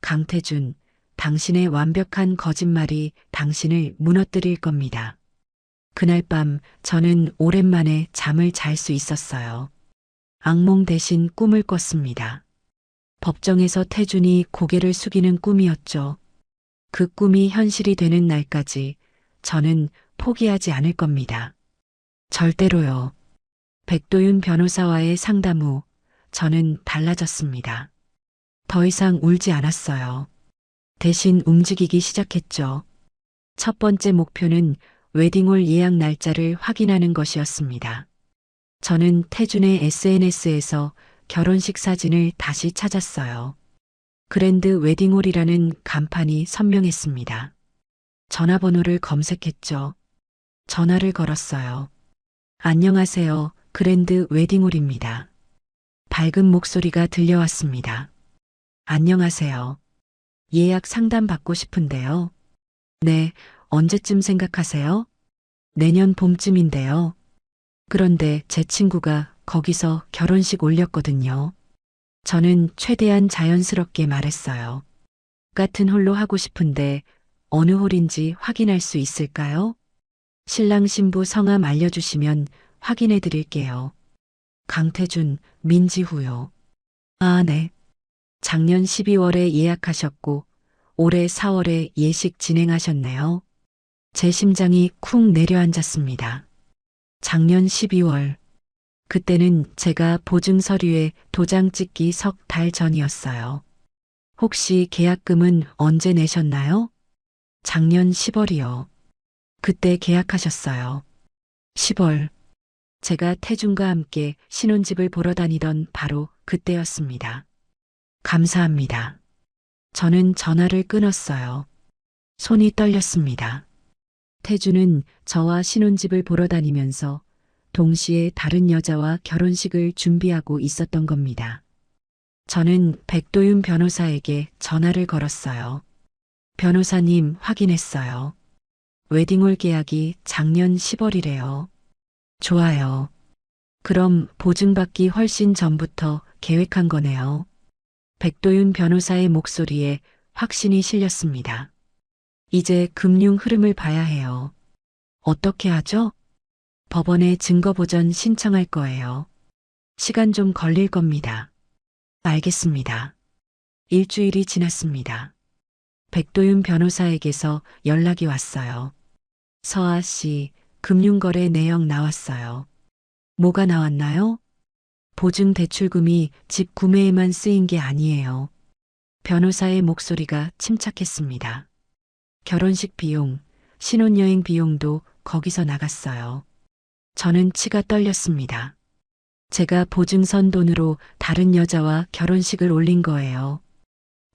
강태준, 당신의 완벽한 거짓말이 당신을 무너뜨릴 겁니다. 그날 밤 저는 오랜만에 잠을 잘 수 있었어요. 악몽 대신 꿈을 꿨습니다. 법정에서 태준이 고개를 숙이는 꿈이었죠. 그 꿈이 현실이 되는 날까지 저는 포기하지 않을 겁니다. 절대로요. 백도윤 변호사와의 상담 후 저는 달라졌습니다. 더 이상 울지 않았어요. 대신 움직이기 시작했죠. 첫 번째 목표는 웨딩홀 예약 날짜를 확인하는 것이었습니다. 저는 태준의 SNS에서 결혼식 사진을 다시 찾았어요. 그랜드 웨딩홀이라는 간판이 선명했습니다. 전화번호를 검색했죠. 전화를 걸었어요. 안녕하세요. 그랜드 웨딩홀입니다. 밝은 목소리가 들려왔습니다. 안녕하세요. 예약 상담 받고 싶은데요. 네, 언제쯤 생각하세요? 내년 봄쯤인데요. 그런데 제 친구가 거기서 결혼식 올렸거든요. 저는 최대한 자연스럽게 말했어요. 같은 홀로 하고 싶은데 어느 홀인지 확인할 수 있을까요? 신랑 신부 성함 알려주시면 확인해 드릴게요. 강태준, 민지후요. 아, 네. 작년 12월에 예약하셨고 올해 4월에 예식 진행하셨네요. 제 심장이 쿵 내려앉았습니다. 작년 12월. 그때는 제가 보증 서류에 도장 찍기 석 달 전이었어요. 혹시 계약금은 언제 내셨나요? 작년 10월이요. 그때 계약하셨어요. 10월. 제가 태준과 함께 신혼집을 보러 다니던 바로 그때였습니다. 감사합니다. 저는 전화를 끊었어요. 손이 떨렸습니다. 태준은 저와 신혼집을 보러 다니면서 동시에 다른 여자와 결혼식을 준비하고 있었던 겁니다. 저는 백도윤 변호사에게 전화를 걸었어요. 변호사님 확인했어요. 웨딩홀 계약이 작년 10월이래요. 좋아요. 그럼 보증받기 훨씬 전부터 계획한 거네요. 백도윤 변호사의 목소리에 확신이 실렸습니다. 이제 금융 흐름을 봐야 해요. 어떻게 하죠? 법원에 증거보전 신청할 거예요. 시간 좀 걸릴 겁니다. 알겠습니다. 일주일이 지났습니다. 백도윤 변호사에게서 연락이 왔어요. 서아 씨, 금융거래 내역 나왔어요. 뭐가 나왔나요? 보증 대출금이 집 구매에만 쓰인 게 아니에요. 변호사의 목소리가 침착했습니다. 결혼식 비용, 신혼여행 비용도 거기서 나갔어요. 저는 치가 떨렸습니다. 제가 보증선 돈으로 다른 여자와 결혼식을 올린 거예요.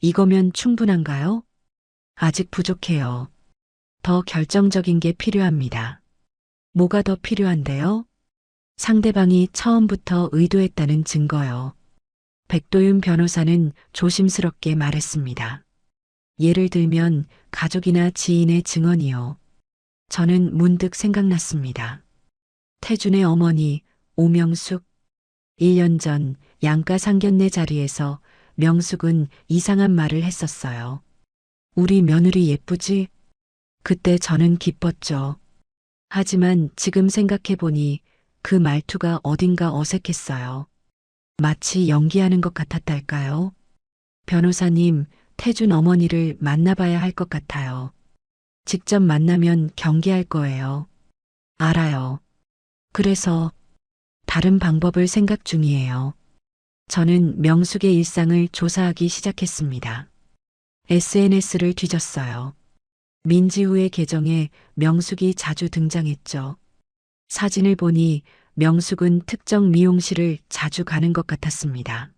이거면 충분한가요? 아직 부족해요. 더 결정적인 게 필요합니다. 뭐가 더 필요한데요? 상대방이 처음부터 의도했다는 증거요. 백도윤 변호사는 조심스럽게 말했습니다. 예를 들면 가족이나 지인의 증언이요. 저는 문득 생각났습니다. 태준의 어머니 오명숙. 1년 전 양가 상견례 자리에서 명숙은 이상한 말을 했었어요. 우리 며느리 예쁘지? 그때 저는 기뻤죠. 하지만 지금 생각해보니 그 말투가 어딘가 어색했어요. 마치 연기하는 것 같았달까요? 변호사님, 태준 어머니를 만나봐야 할 것 같아요. 직접 만나면 경계할 거예요. 알아요. 그래서 다른 방법을 생각 중이에요. 저는 명숙의 일상을 조사하기 시작했습니다. SNS를 뒤졌어요. 민지후의 계정에 명숙이 자주 등장했죠. 사진을 보니 명숙은 특정 미용실을 자주 가는 것 같았습니다.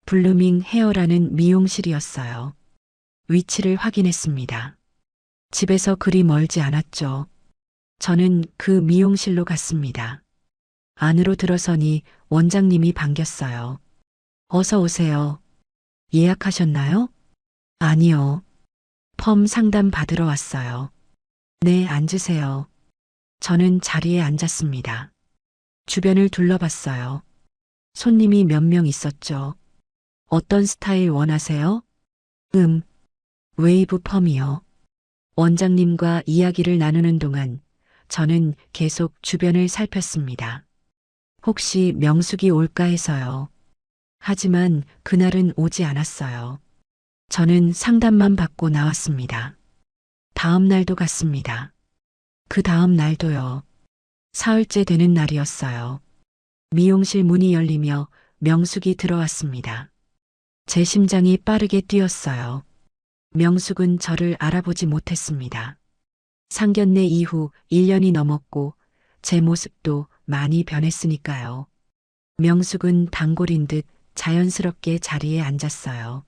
블루밍 헤어라는 미용실이었어요. 위치를 확인했습니다. 집에서 그리 멀지 않았죠. 저는 그 미용실로 갔습니다. 안으로 들어서니 원장님이 반겼어요. 어서 오세요. 예약하셨나요? 아니요. 펌 상담 받으러 왔어요. 네, 앉으세요. 저는 자리에 앉았습니다. 주변을 둘러봤어요. 손님이 몇 명 있었죠. 어떤 스타일 원하세요? 웨이브 펌이요. 원장님과 이야기를 나누는 동안 저는 계속 주변을 살폈습니다. 혹시 명숙이 올까 해서요. 하지만 그날은 오지 않았어요. 저는 상담만 받고 나왔습니다. 다음 날도 갔습니다. 그 다음 날도요. 사흘째 되는 날이었어요. 미용실 문이 열리며 명숙이 들어왔습니다. 제 심장이 빠르게 뛰었어요. 명숙은 저를 알아보지 못했습니다. 상견례 이후 1년이 넘었고 제 모습도 많이 변했으니까요. 명숙은 단골인 듯 자연스럽게 자리에 앉았어요.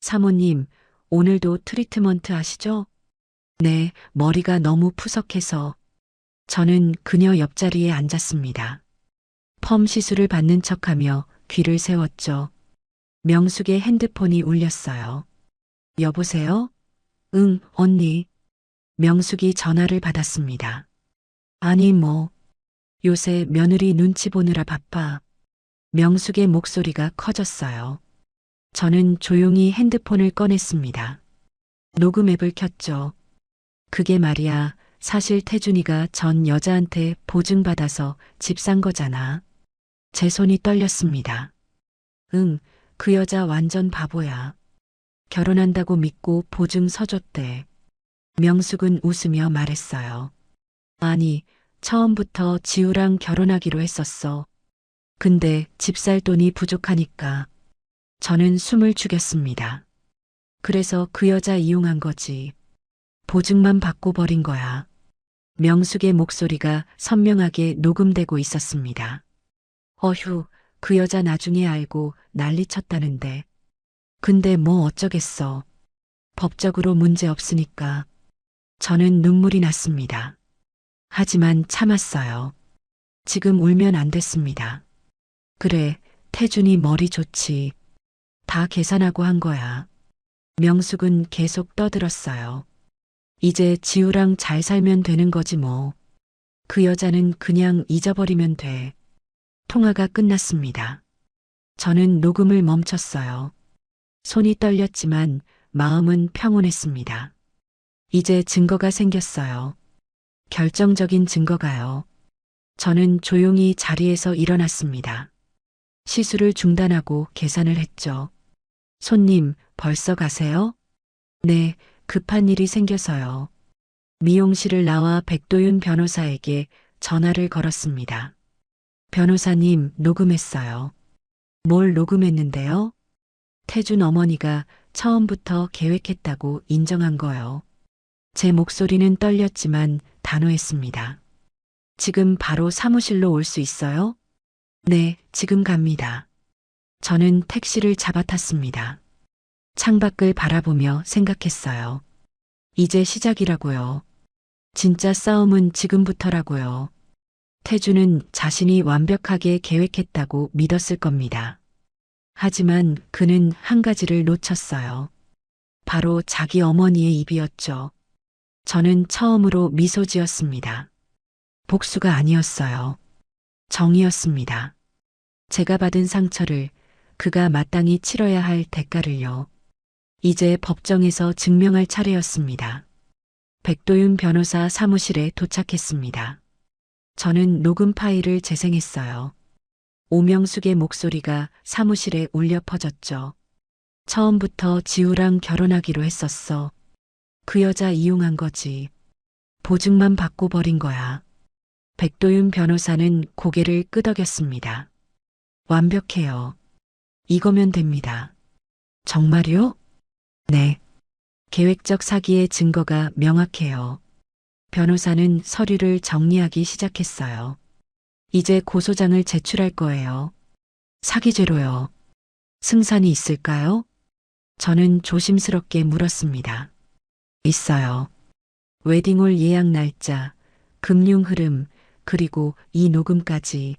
사모님, 오늘도 트리트먼트 하시죠? 네, 머리가 너무 푸석해서. 저는 그녀 옆자리에 앉았습니다. 펌 시술을 받는 척하며 귀를 세웠죠. 명숙의 핸드폰이 울렸어요. 여보세요? 응, 언니. 명숙이 전화를 받았습니다. 아니 뭐, 요새 며느리 눈치 보느라 바빠. 명숙의 목소리가 커졌어요. 저는 조용히 핸드폰을 꺼냈습니다. 녹음 앱을 켰죠. 그게 말이야, 사실 태준이가 전 여자한테 보증받아서 집 산 거잖아. 제 손이 떨렸습니다. 응, 그 여자 완전 바보야. 결혼한다고 믿고 보증 서줬대. 명숙은 웃으며 말했어요. 아니, 처음부터 지우랑 결혼하기로 했었어. 근데 집 살 돈이 부족하니까. 저는 숨을 죽였습니다. 그래서 그 여자 이용한 거지. 보증만 받고 버린 거야. 명숙의 목소리가 선명하게 녹음되고 있었습니다. 어휴, 그 여자 나중에 알고 난리 쳤다는데. 근데 뭐 어쩌겠어. 법적으로 문제 없으니까. 저는 눈물이 났습니다. 하지만 참았어요. 지금 울면 안 됐습니다. 그래, 태준이 머리 좋지. 다 계산하고 한 거야. 명숙은 계속 떠들었어요. 이제 지우랑 잘 살면 되는 거지 뭐. 그 여자는 그냥 잊어버리면 돼. 통화가 끝났습니다. 저는 녹음을 멈췄어요. 손이 떨렸지만 마음은 평온했습니다. 이제 증거가 생겼어요. 결정적인 증거가요. 저는 조용히 자리에서 일어났습니다. 시술을 중단하고 계산을 했죠. 손님, 벌써 가세요? 네, 급한 일이 생겨서요. 미용실을 나와 백도윤 변호사에게 전화를 걸었습니다. 변호사님, 녹음했어요. 뭘 녹음했는데요? 태준 어머니가 처음부터 계획했다고 인정한 거요. 제 목소리는 떨렸지만 단호했습니다. 지금 바로 사무실로 올 수 있어요? 네, 지금 갑니다. 저는 택시를 잡아탔습니다. 창밖을 바라보며 생각했어요. 이제 시작이라고요. 진짜 싸움은 지금부터라고요. 태주는 자신이 완벽하게 계획했다고 믿었을 겁니다. 하지만 그는 한 가지를 놓쳤어요. 바로 자기 어머니의 입이었죠. 저는 처음으로 미소 지었습니다. 복수가 아니었어요. 정이었습니다. 제가 받은 상처를 그가 마땅히 치러야 할 대가를요. 이제 법정에서 증명할 차례였습니다. 백도윤 변호사 사무실에 도착했습니다. 저는 녹음 파일을 재생했어요. 오명숙의 목소리가 사무실에 울려 퍼졌죠. 처음부터 지우랑 결혼하기로 했었어. 그 여자 이용한 거지. 보증만 받고 버린 거야. 백도윤 변호사는 고개를 끄덕였습니다. 완벽해요. 이거면 됩니다. 정말요? 네. 계획적 사기의 증거가 명확해요. 변호사는 서류를 정리하기 시작했어요. 이제 고소장을 제출할 거예요. 사기죄로요. 승산이 있을까요? 저는 조심스럽게 물었습니다. 있어요. 웨딩홀 예약 날짜, 금융 흐름, 그리고 이 녹음까지.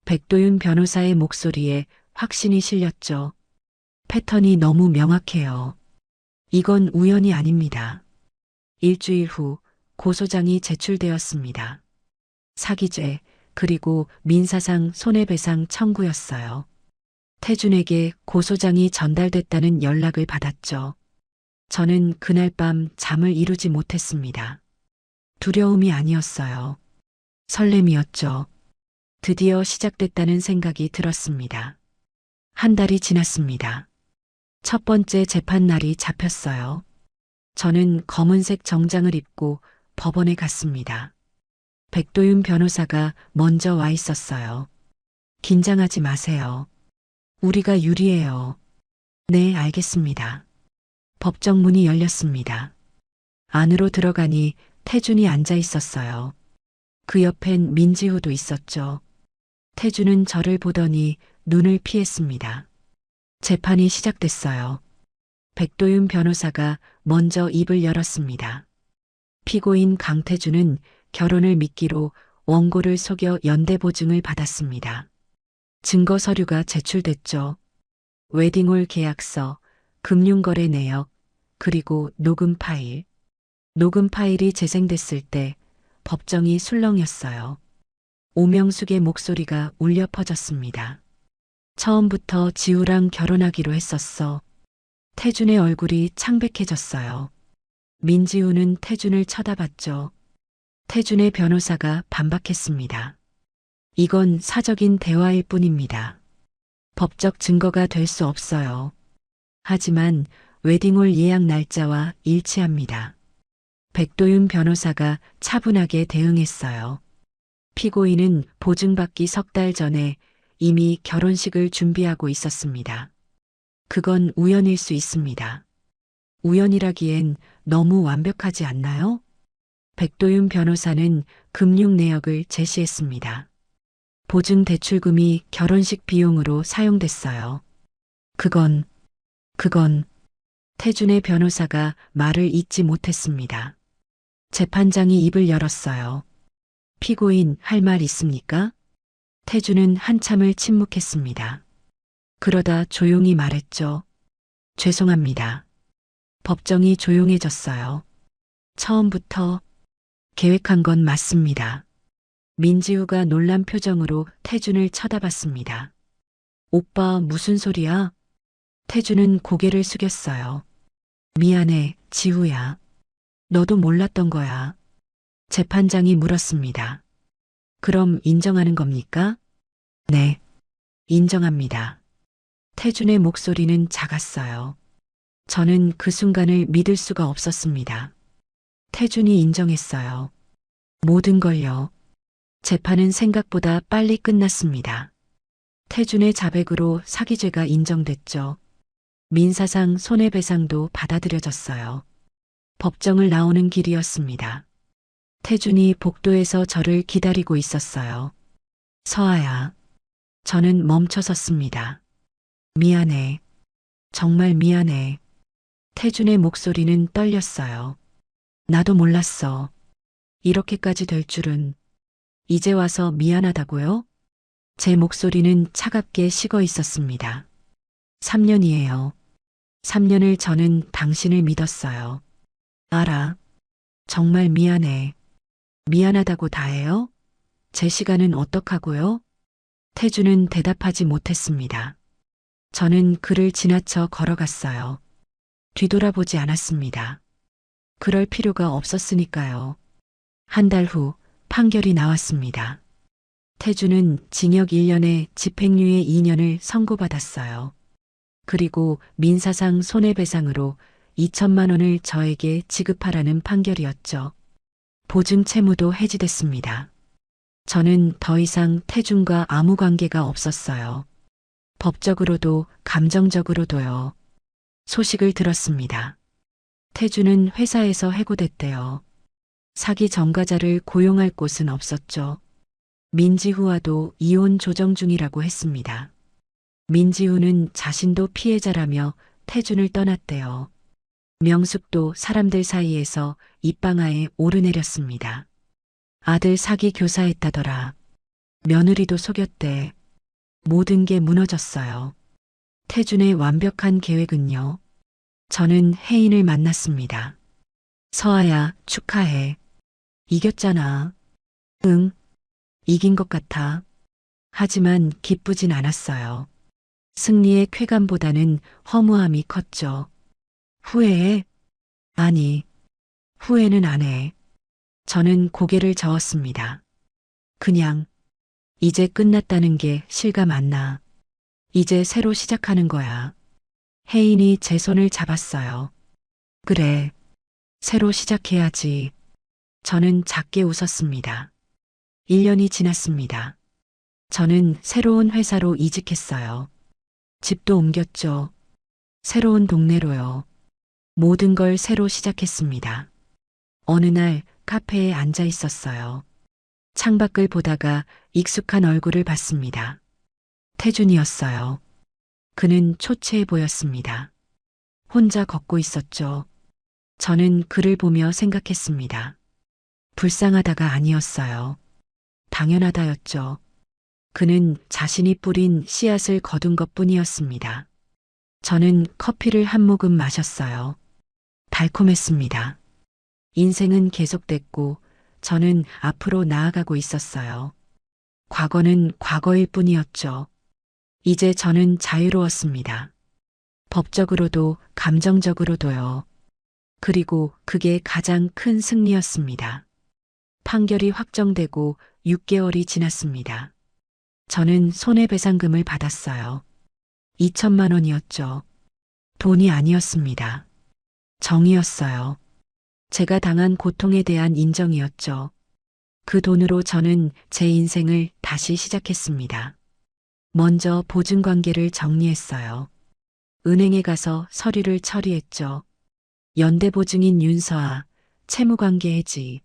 백도윤 변호사의 목소리에 확신이 실렸죠. 패턴이 너무 명확해요. 이건 우연이 아닙니다. 일주일 후 고소장이 제출되었습니다. 사기죄, 그리고 민사상 손해배상 청구였어요. 태준에게 고소장이 전달됐다는 연락을 받았죠. 저는 그날 밤 잠을 이루지 못했습니다. 두려움이 아니었어요. 설렘이었죠. 드디어 시작됐다는 생각이 들었습니다. 한 달이 지났습니다. 첫 번째 재판 날이 잡혔어요. 저는 검은색 정장을 입고 법원에 갔습니다. 백도윤 변호사가 먼저 와 있었어요. 긴장하지 마세요. 우리가 유리해요. 네, 알겠습니다. 법정 문이 열렸습니다. 안으로 들어가니 태준이 앉아 있었어요. 그 옆엔 민지호도 있었죠. 태준은 저를 보더니 눈을 피했습니다. 재판이 시작됐어요. 백도윤 변호사가 먼저 입을 열었습니다. 피고인 강태준은 결혼을 미끼로 원고를 속여 연대보증을 받았습니다. 증거 서류가 제출됐죠. 웨딩홀 계약서, 금융거래 내역, 그리고 녹음 파일. 녹음 파일이 재생됐을 때 법정이 술렁였어요. 오명숙의 목소리가 울려 퍼졌습니다. 처음부터 지우랑 결혼하기로 했었어. 태준의 얼굴이 창백해졌어요. 민지우는 태준을 쳐다봤죠. 태준의 변호사가 반박했습니다. 이건 사적인 대화일 뿐입니다. 법적 증거가 될 수 없어요. 하지만 웨딩홀 예약 날짜와 일치합니다. 백도윤 변호사가 차분하게 대응했어요. 피고인은 보증받기 석 달 전에 이미 결혼식을 준비하고 있었습니다. 그건 우연일 수 있습니다. 우연이라기엔 너무 완벽하지 않나요? 백도윤 변호사는 금융 내역을 제시했습니다. 보증 대출금이 결혼식 비용으로 사용됐어요. 그건 태준의 변호사가 말을 잇지 못했습니다. 재판장이 입을 열었어요. 피고인 할 말 있습니까? 태준은 한참을 침묵했습니다. 그러다 조용히 말했죠. 죄송합니다. 법정이 조용해졌어요. 처음부터 계획한 건 맞습니다. 민지우가 놀란 표정으로 태준을 쳐다봤습니다. 오빠 무슨 소리야? 태준은 고개를 숙였어요. 미안해, 지우야. 너도 몰랐던 거야. 재판장이 물었습니다. 그럼 인정하는 겁니까? 네, 인정합니다. 태준의 목소리는 작았어요. 저는 그 순간을 믿을 수가 없었습니다. 태준이 인정했어요. 모든 걸요. 재판은 생각보다 빨리 끝났습니다. 태준의 자백으로 사기죄가 인정됐죠. 민사상 손해배상도 받아들여졌어요. 법정을 나오는 길이었습니다. 태준이 복도에서 저를 기다리고 있었어요. 서아야. 저는 멈춰섰습니다. 미안해. 정말 미안해. 태준의 목소리는 떨렸어요. 나도 몰랐어. 이렇게까지 될 줄은. 이제 와서 미안하다고요? 제 목소리는 차갑게 식어 있었습니다. 3년이에요. 3년을 저는 당신을 믿었어요. 알아. 정말 미안해. 미안하다고 다 해요? 제 시간은 어떡하고요? 태준은 대답하지 못했습니다. 저는 그를 지나쳐 걸어갔어요. 뒤돌아보지 않았습니다. 그럴 필요가 없었으니까요. 한 달 후 판결이 나왔습니다. 태준은 징역 1년에 집행유예 2년을 선고받았어요. 그리고 민사상 손해배상으로 2천만 원을 저에게 지급하라는 판결이었죠. 보증 채무도 해지됐습니다. 저는 더 이상 태준과 아무 관계가 없었어요. 법적으로도 감정적으로도요. 소식을 들었습니다. 태준은 회사에서 해고됐대요. 사기 전과자를 고용할 곳은 없었죠. 민지후와도 이혼 조정 중이라고 했습니다. 민지후는 자신도 피해자라며 태준을 떠났대요. 명숙도 사람들 사이에서 입방아에 오르내렸습니다. 아들 사기 교사했다더라. 며느리도 속였대. 모든 게 무너졌어요. 태준의 완벽한 계획은요. 저는 혜인을 만났습니다. 서아야, 축하해. 이겼잖아. 응, 이긴 것 같아. 하지만 기쁘진 않았어요. 승리의 쾌감보다는 허무함이 컸죠. 후회해? 아니, 후회는 안 해. 저는 고개를 저었습니다. 그냥, 이제 끝났다는 게 실감 안 나. 이제 새로 시작하는 거야. 혜인이 제 손을 잡았어요. 그래, 새로 시작해야지. 저는 작게 웃었습니다. 1년이 지났습니다. 저는 새로운 회사로 이직했어요. 집도 옮겼죠. 새로운 동네로요. 모든 걸 새로 시작했습니다. 어느 날 카페에 앉아 있었어요. 창밖을 보다가 익숙한 얼굴을 봤습니다. 태준이었어요. 그는 초췌해 보였습니다. 혼자 걷고 있었죠. 저는 그를 보며 생각했습니다. 불쌍하다가 아니었어요. 당연하다였죠. 그는 자신이 뿌린 씨앗을 거둔 것뿐이었습니다. 저는 커피를 한 모금 마셨어요. 달콤했습니다. 인생은 계속됐고 저는 앞으로 나아가고 있었어요. 과거는 과거일 뿐이었죠. 이제 저는 자유로웠습니다. 법적으로도 감정적으로도요. 그리고 그게 가장 큰 승리였습니다. 판결이 확정되고 6개월이 지났습니다. 저는 손해배상금을 받았어요. 2천만 원이었죠. 돈이 아니었습니다. 정이었어요. 제가 당한 고통에 대한 인정이었죠. 그 돈으로 저는 제 인생을 다시 시작했습니다. 먼저 보증관계를 정리했어요. 은행에 가서 서류를 처리했죠. 연대보증인 윤서아, 채무관계 해지.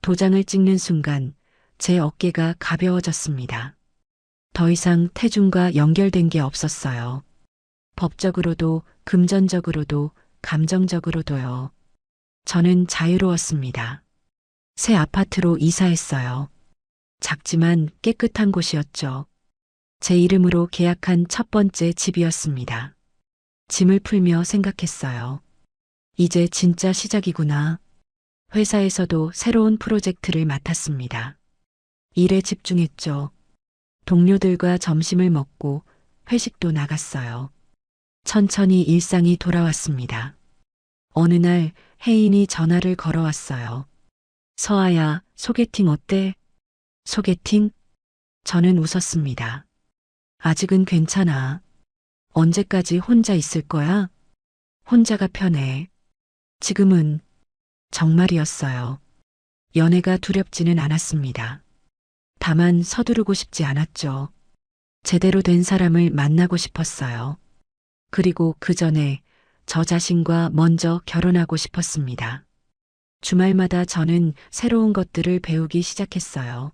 도장을 찍는 순간 제 어깨가 가벼워졌습니다. 더 이상 태준과 연결된 게 없었어요. 법적으로도 금전적으로도 감정적으로도요. 저는 자유로웠습니다. 새 아파트로 이사했어요. 작지만 깨끗한 곳이었죠. 제 이름으로 계약한 첫 번째 집이었습니다. 짐을 풀며 생각했어요. 이제 진짜 시작이구나. 회사에서도 새로운 프로젝트를 맡았습니다. 일에 집중했죠. 동료들과 점심을 먹고 회식도 나갔어요. 천천히 일상이 돌아왔습니다. 어느 날 혜인이 전화를 걸어왔어요. 서아야, 소개팅 어때? 소개팅? 저는 웃었습니다. 아직은 괜찮아. 언제까지 혼자 있을 거야? 혼자가 편해. 지금은 정말이었어요. 연애가 두렵지는 않았습니다. 다만 서두르고 싶지 않았죠. 제대로 된 사람을 만나고 싶었어요. 그리고 그 전에 저 자신과 먼저 결혼하고 싶었습니다. 주말마다 저는 새로운 것들을 배우기 시작했어요.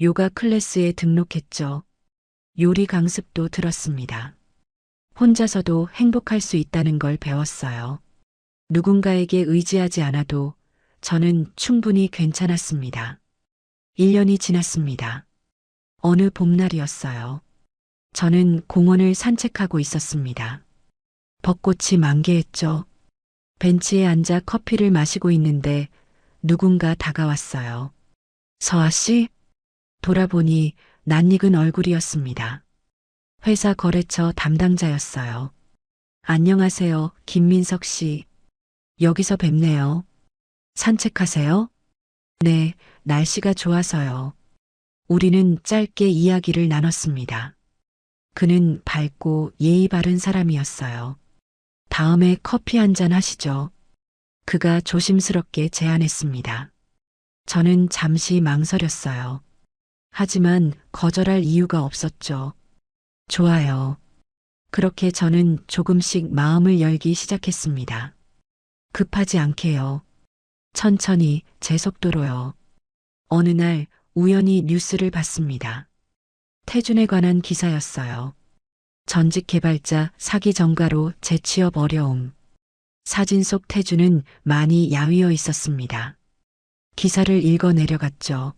요가 클래스에 등록했죠. 요리 강습도 들었습니다. 혼자서도 행복할 수 있다는 걸 배웠어요. 누군가에게 의지하지 않아도 저는 충분히 괜찮았습니다. 1년이 지났습니다. 어느 봄날이었어요. 저는 공원을 산책하고 있었습니다. 벚꽃이 만개했죠. 벤치에 앉아 커피를 마시고 있는데 누군가 다가왔어요. 서아 씨? 돌아보니 낯익은 얼굴이었습니다. 회사 거래처 담당자였어요. 안녕하세요, 김민석 씨. 여기서 뵙네요. 산책하세요? 네, 날씨가 좋아서요. 우리는 짧게 이야기를 나눴습니다. 그는 밝고 예의 바른 사람이었어요. 다음에 커피 한잔 하시죠. 그가 조심스럽게 제안했습니다. 저는 잠시 망설였어요. 하지만 거절할 이유가 없었죠. 좋아요. 그렇게 저는 조금씩 마음을 열기 시작했습니다. 급하지 않게요. 천천히 제 속도로요. 어느 날 우연히 뉴스를 봤습니다. 태준에 관한 기사였어요. 전직 개발자 사기 전가로 재취업 어려움. 사진 속 태준은 많이 야위어 있었습니다. 기사를 읽어 내려갔죠.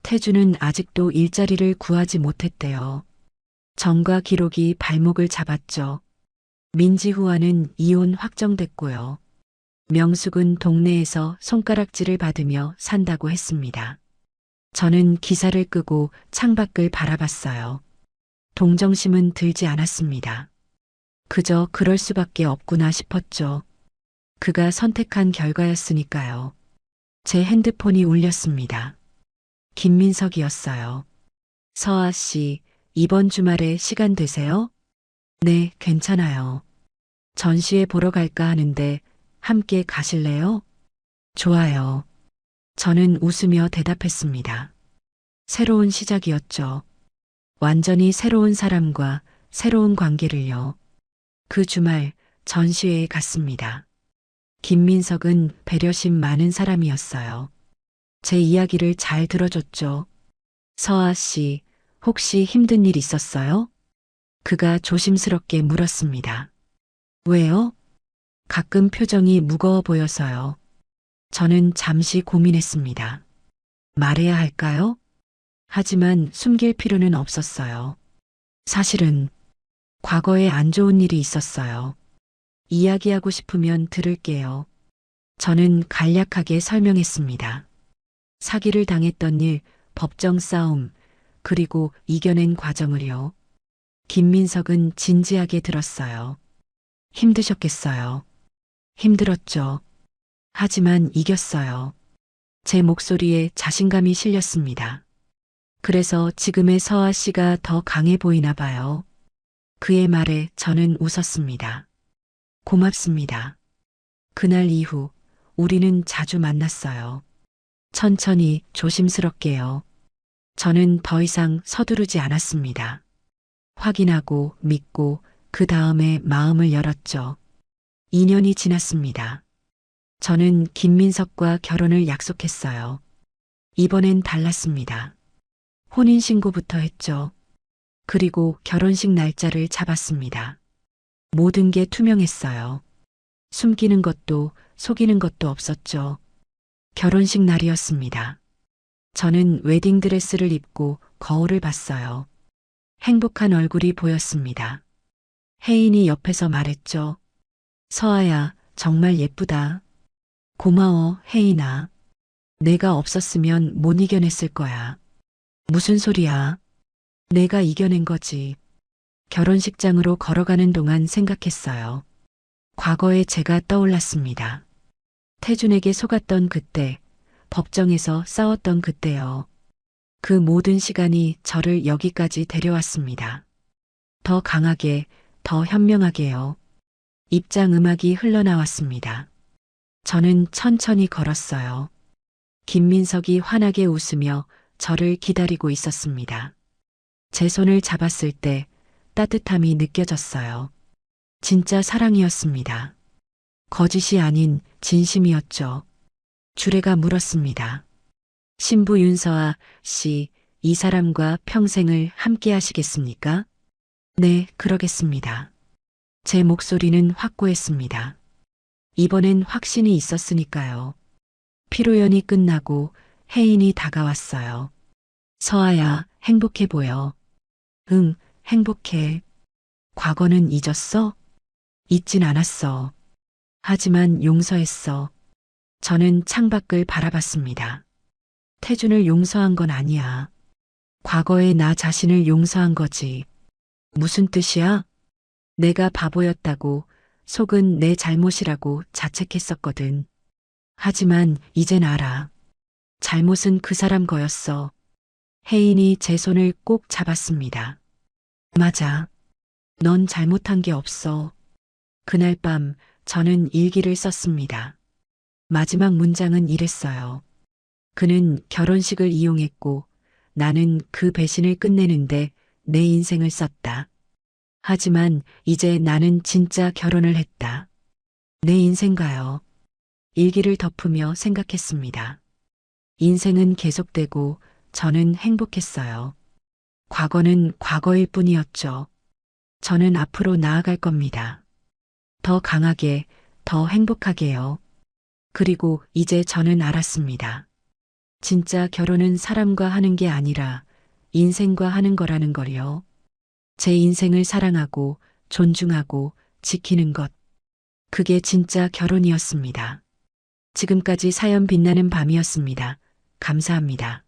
태준은 아직도 일자리를 구하지 못했대요. 전과 기록이 발목을 잡았죠. 민지후와는 이혼 확정됐고요. 명숙은 동네에서 손가락질을 받으며 산다고 했습니다. 저는 기사를 끄고 창밖을 바라봤어요. 동정심은 들지 않았습니다. 그저 그럴 수밖에 없구나 싶었죠. 그가 선택한 결과였으니까요. 제 핸드폰이 울렸습니다. 김민석이었어요. 서아 씨, 이번 주말에 시간 되세요? 네, 괜찮아요. 전시회 보러 갈까 하는데 함께 가실래요? 좋아요. 저는 웃으며 대답했습니다. 새로운 시작이었죠. 완전히 새로운 사람과 새로운 관계를요. 그 주말 전시회에 갔습니다. 김민석은 배려심 많은 사람이었어요. 제 이야기를 잘 들어줬죠. 서아 씨, 혹시 힘든 일 있었어요? 그가 조심스럽게 물었습니다. 왜요? 가끔 표정이 무거워 보여서요. 저는 잠시 고민했습니다. 말해야 할까요? 하지만 숨길 필요는 없었어요. 사실은 과거에 안 좋은 일이 있었어요. 이야기하고 싶으면 들을게요. 저는 간략하게 설명했습니다. 사기를 당했던 일, 법정 싸움, 그리고 이겨낸 과정을요. 김민석은 진지하게 들었어요. 힘드셨겠어요. 힘들었죠. 하지만 이겼어요. 제 목소리에 자신감이 실렸습니다. 그래서 지금의 서아 씨가 더 강해 보이나 봐요. 그의 말에 저는 웃었습니다. 고맙습니다. 그날 이후 우리는 자주 만났어요. 천천히 조심스럽게요. 저는 더 이상 서두르지 않았습니다. 확인하고 믿고 그 다음에 마음을 열었죠. 2년이 지났습니다. 저는 김민석과 결혼을 약속했어요. 이번엔 달랐습니다. 혼인신고부터 했죠. 그리고 결혼식 날짜를 잡았습니다. 모든 게 투명했어요. 숨기는 것도 속이는 것도 없었죠. 결혼식 날이었습니다. 저는 웨딩드레스를 입고 거울을 봤어요. 행복한 얼굴이 보였습니다. 혜인이 옆에서 말했죠. 서아야, 정말 예쁘다. 고마워, 혜인아. 내가 없었으면 못 이겨냈을 거야. 무슨 소리야? 내가 이겨낸 거지. 결혼식장으로 걸어가는 동안 생각했어요. 과거의 제가 떠올랐습니다. 태준에게 속았던 그때, 법정에서 싸웠던 그때요. 그 모든 시간이 저를 여기까지 데려왔습니다. 더 강하게, 더 현명하게요. 입장 음악이 흘러나왔습니다. 저는 천천히 걸었어요. 김민석이 환하게 웃으며 저를 기다리고 있었습니다. 제 손을 잡았을 때 따뜻함이 느껴졌어요. 진짜 사랑이었습니다. 거짓이 아닌 진심이었죠. 주례가 물었습니다. 신부 윤서아 씨, 이 사람과 평생을 함께 하시겠습니까? 네, 그러겠습니다. 제 목소리는 확고했습니다. 이번엔 확신이 있었으니까요. 피로연이 끝나고 혜인이 다가왔어요. 서아야, 행복해 보여. 응, 행복해. 과거는 잊었어? 잊진 않았어. 하지만 용서했어. 저는 창밖을 바라봤습니다. 태준을 용서한 건 아니야. 과거의 나 자신을 용서한 거지. 무슨 뜻이야? 내가 바보였다고, 속은 내 잘못이라고 자책했었거든. 하지만 이젠 알아. 잘못은 그 사람 거였어. 혜인이 제 손을 꼭 잡았습니다. 맞아. 넌 잘못한 게 없어. 그날 밤 저는 일기를 썼습니다. 마지막 문장은 이랬어요. 그는 결혼식을 이용했고 나는 그 배신을 끝내는데 내 인생을 썼다. 하지만 이제 나는 진짜 결혼을 했다. 내 인생가요. 일기를 덮으며 생각했습니다. 인생은 계속되고 저는 행복했어요. 과거는 과거일 뿐이었죠. 저는 앞으로 나아갈 겁니다. 더 강하게, 더 행복하게요. 그리고 이제 저는 알았습니다. 진짜 결혼은 사람과 하는 게 아니라 인생과 하는 거라는 걸요. 제 인생을 사랑하고 존중하고 지키는 것. 그게 진짜 결혼이었습니다. 지금까지 사연 빛나는 밤이었습니다. 감사합니다.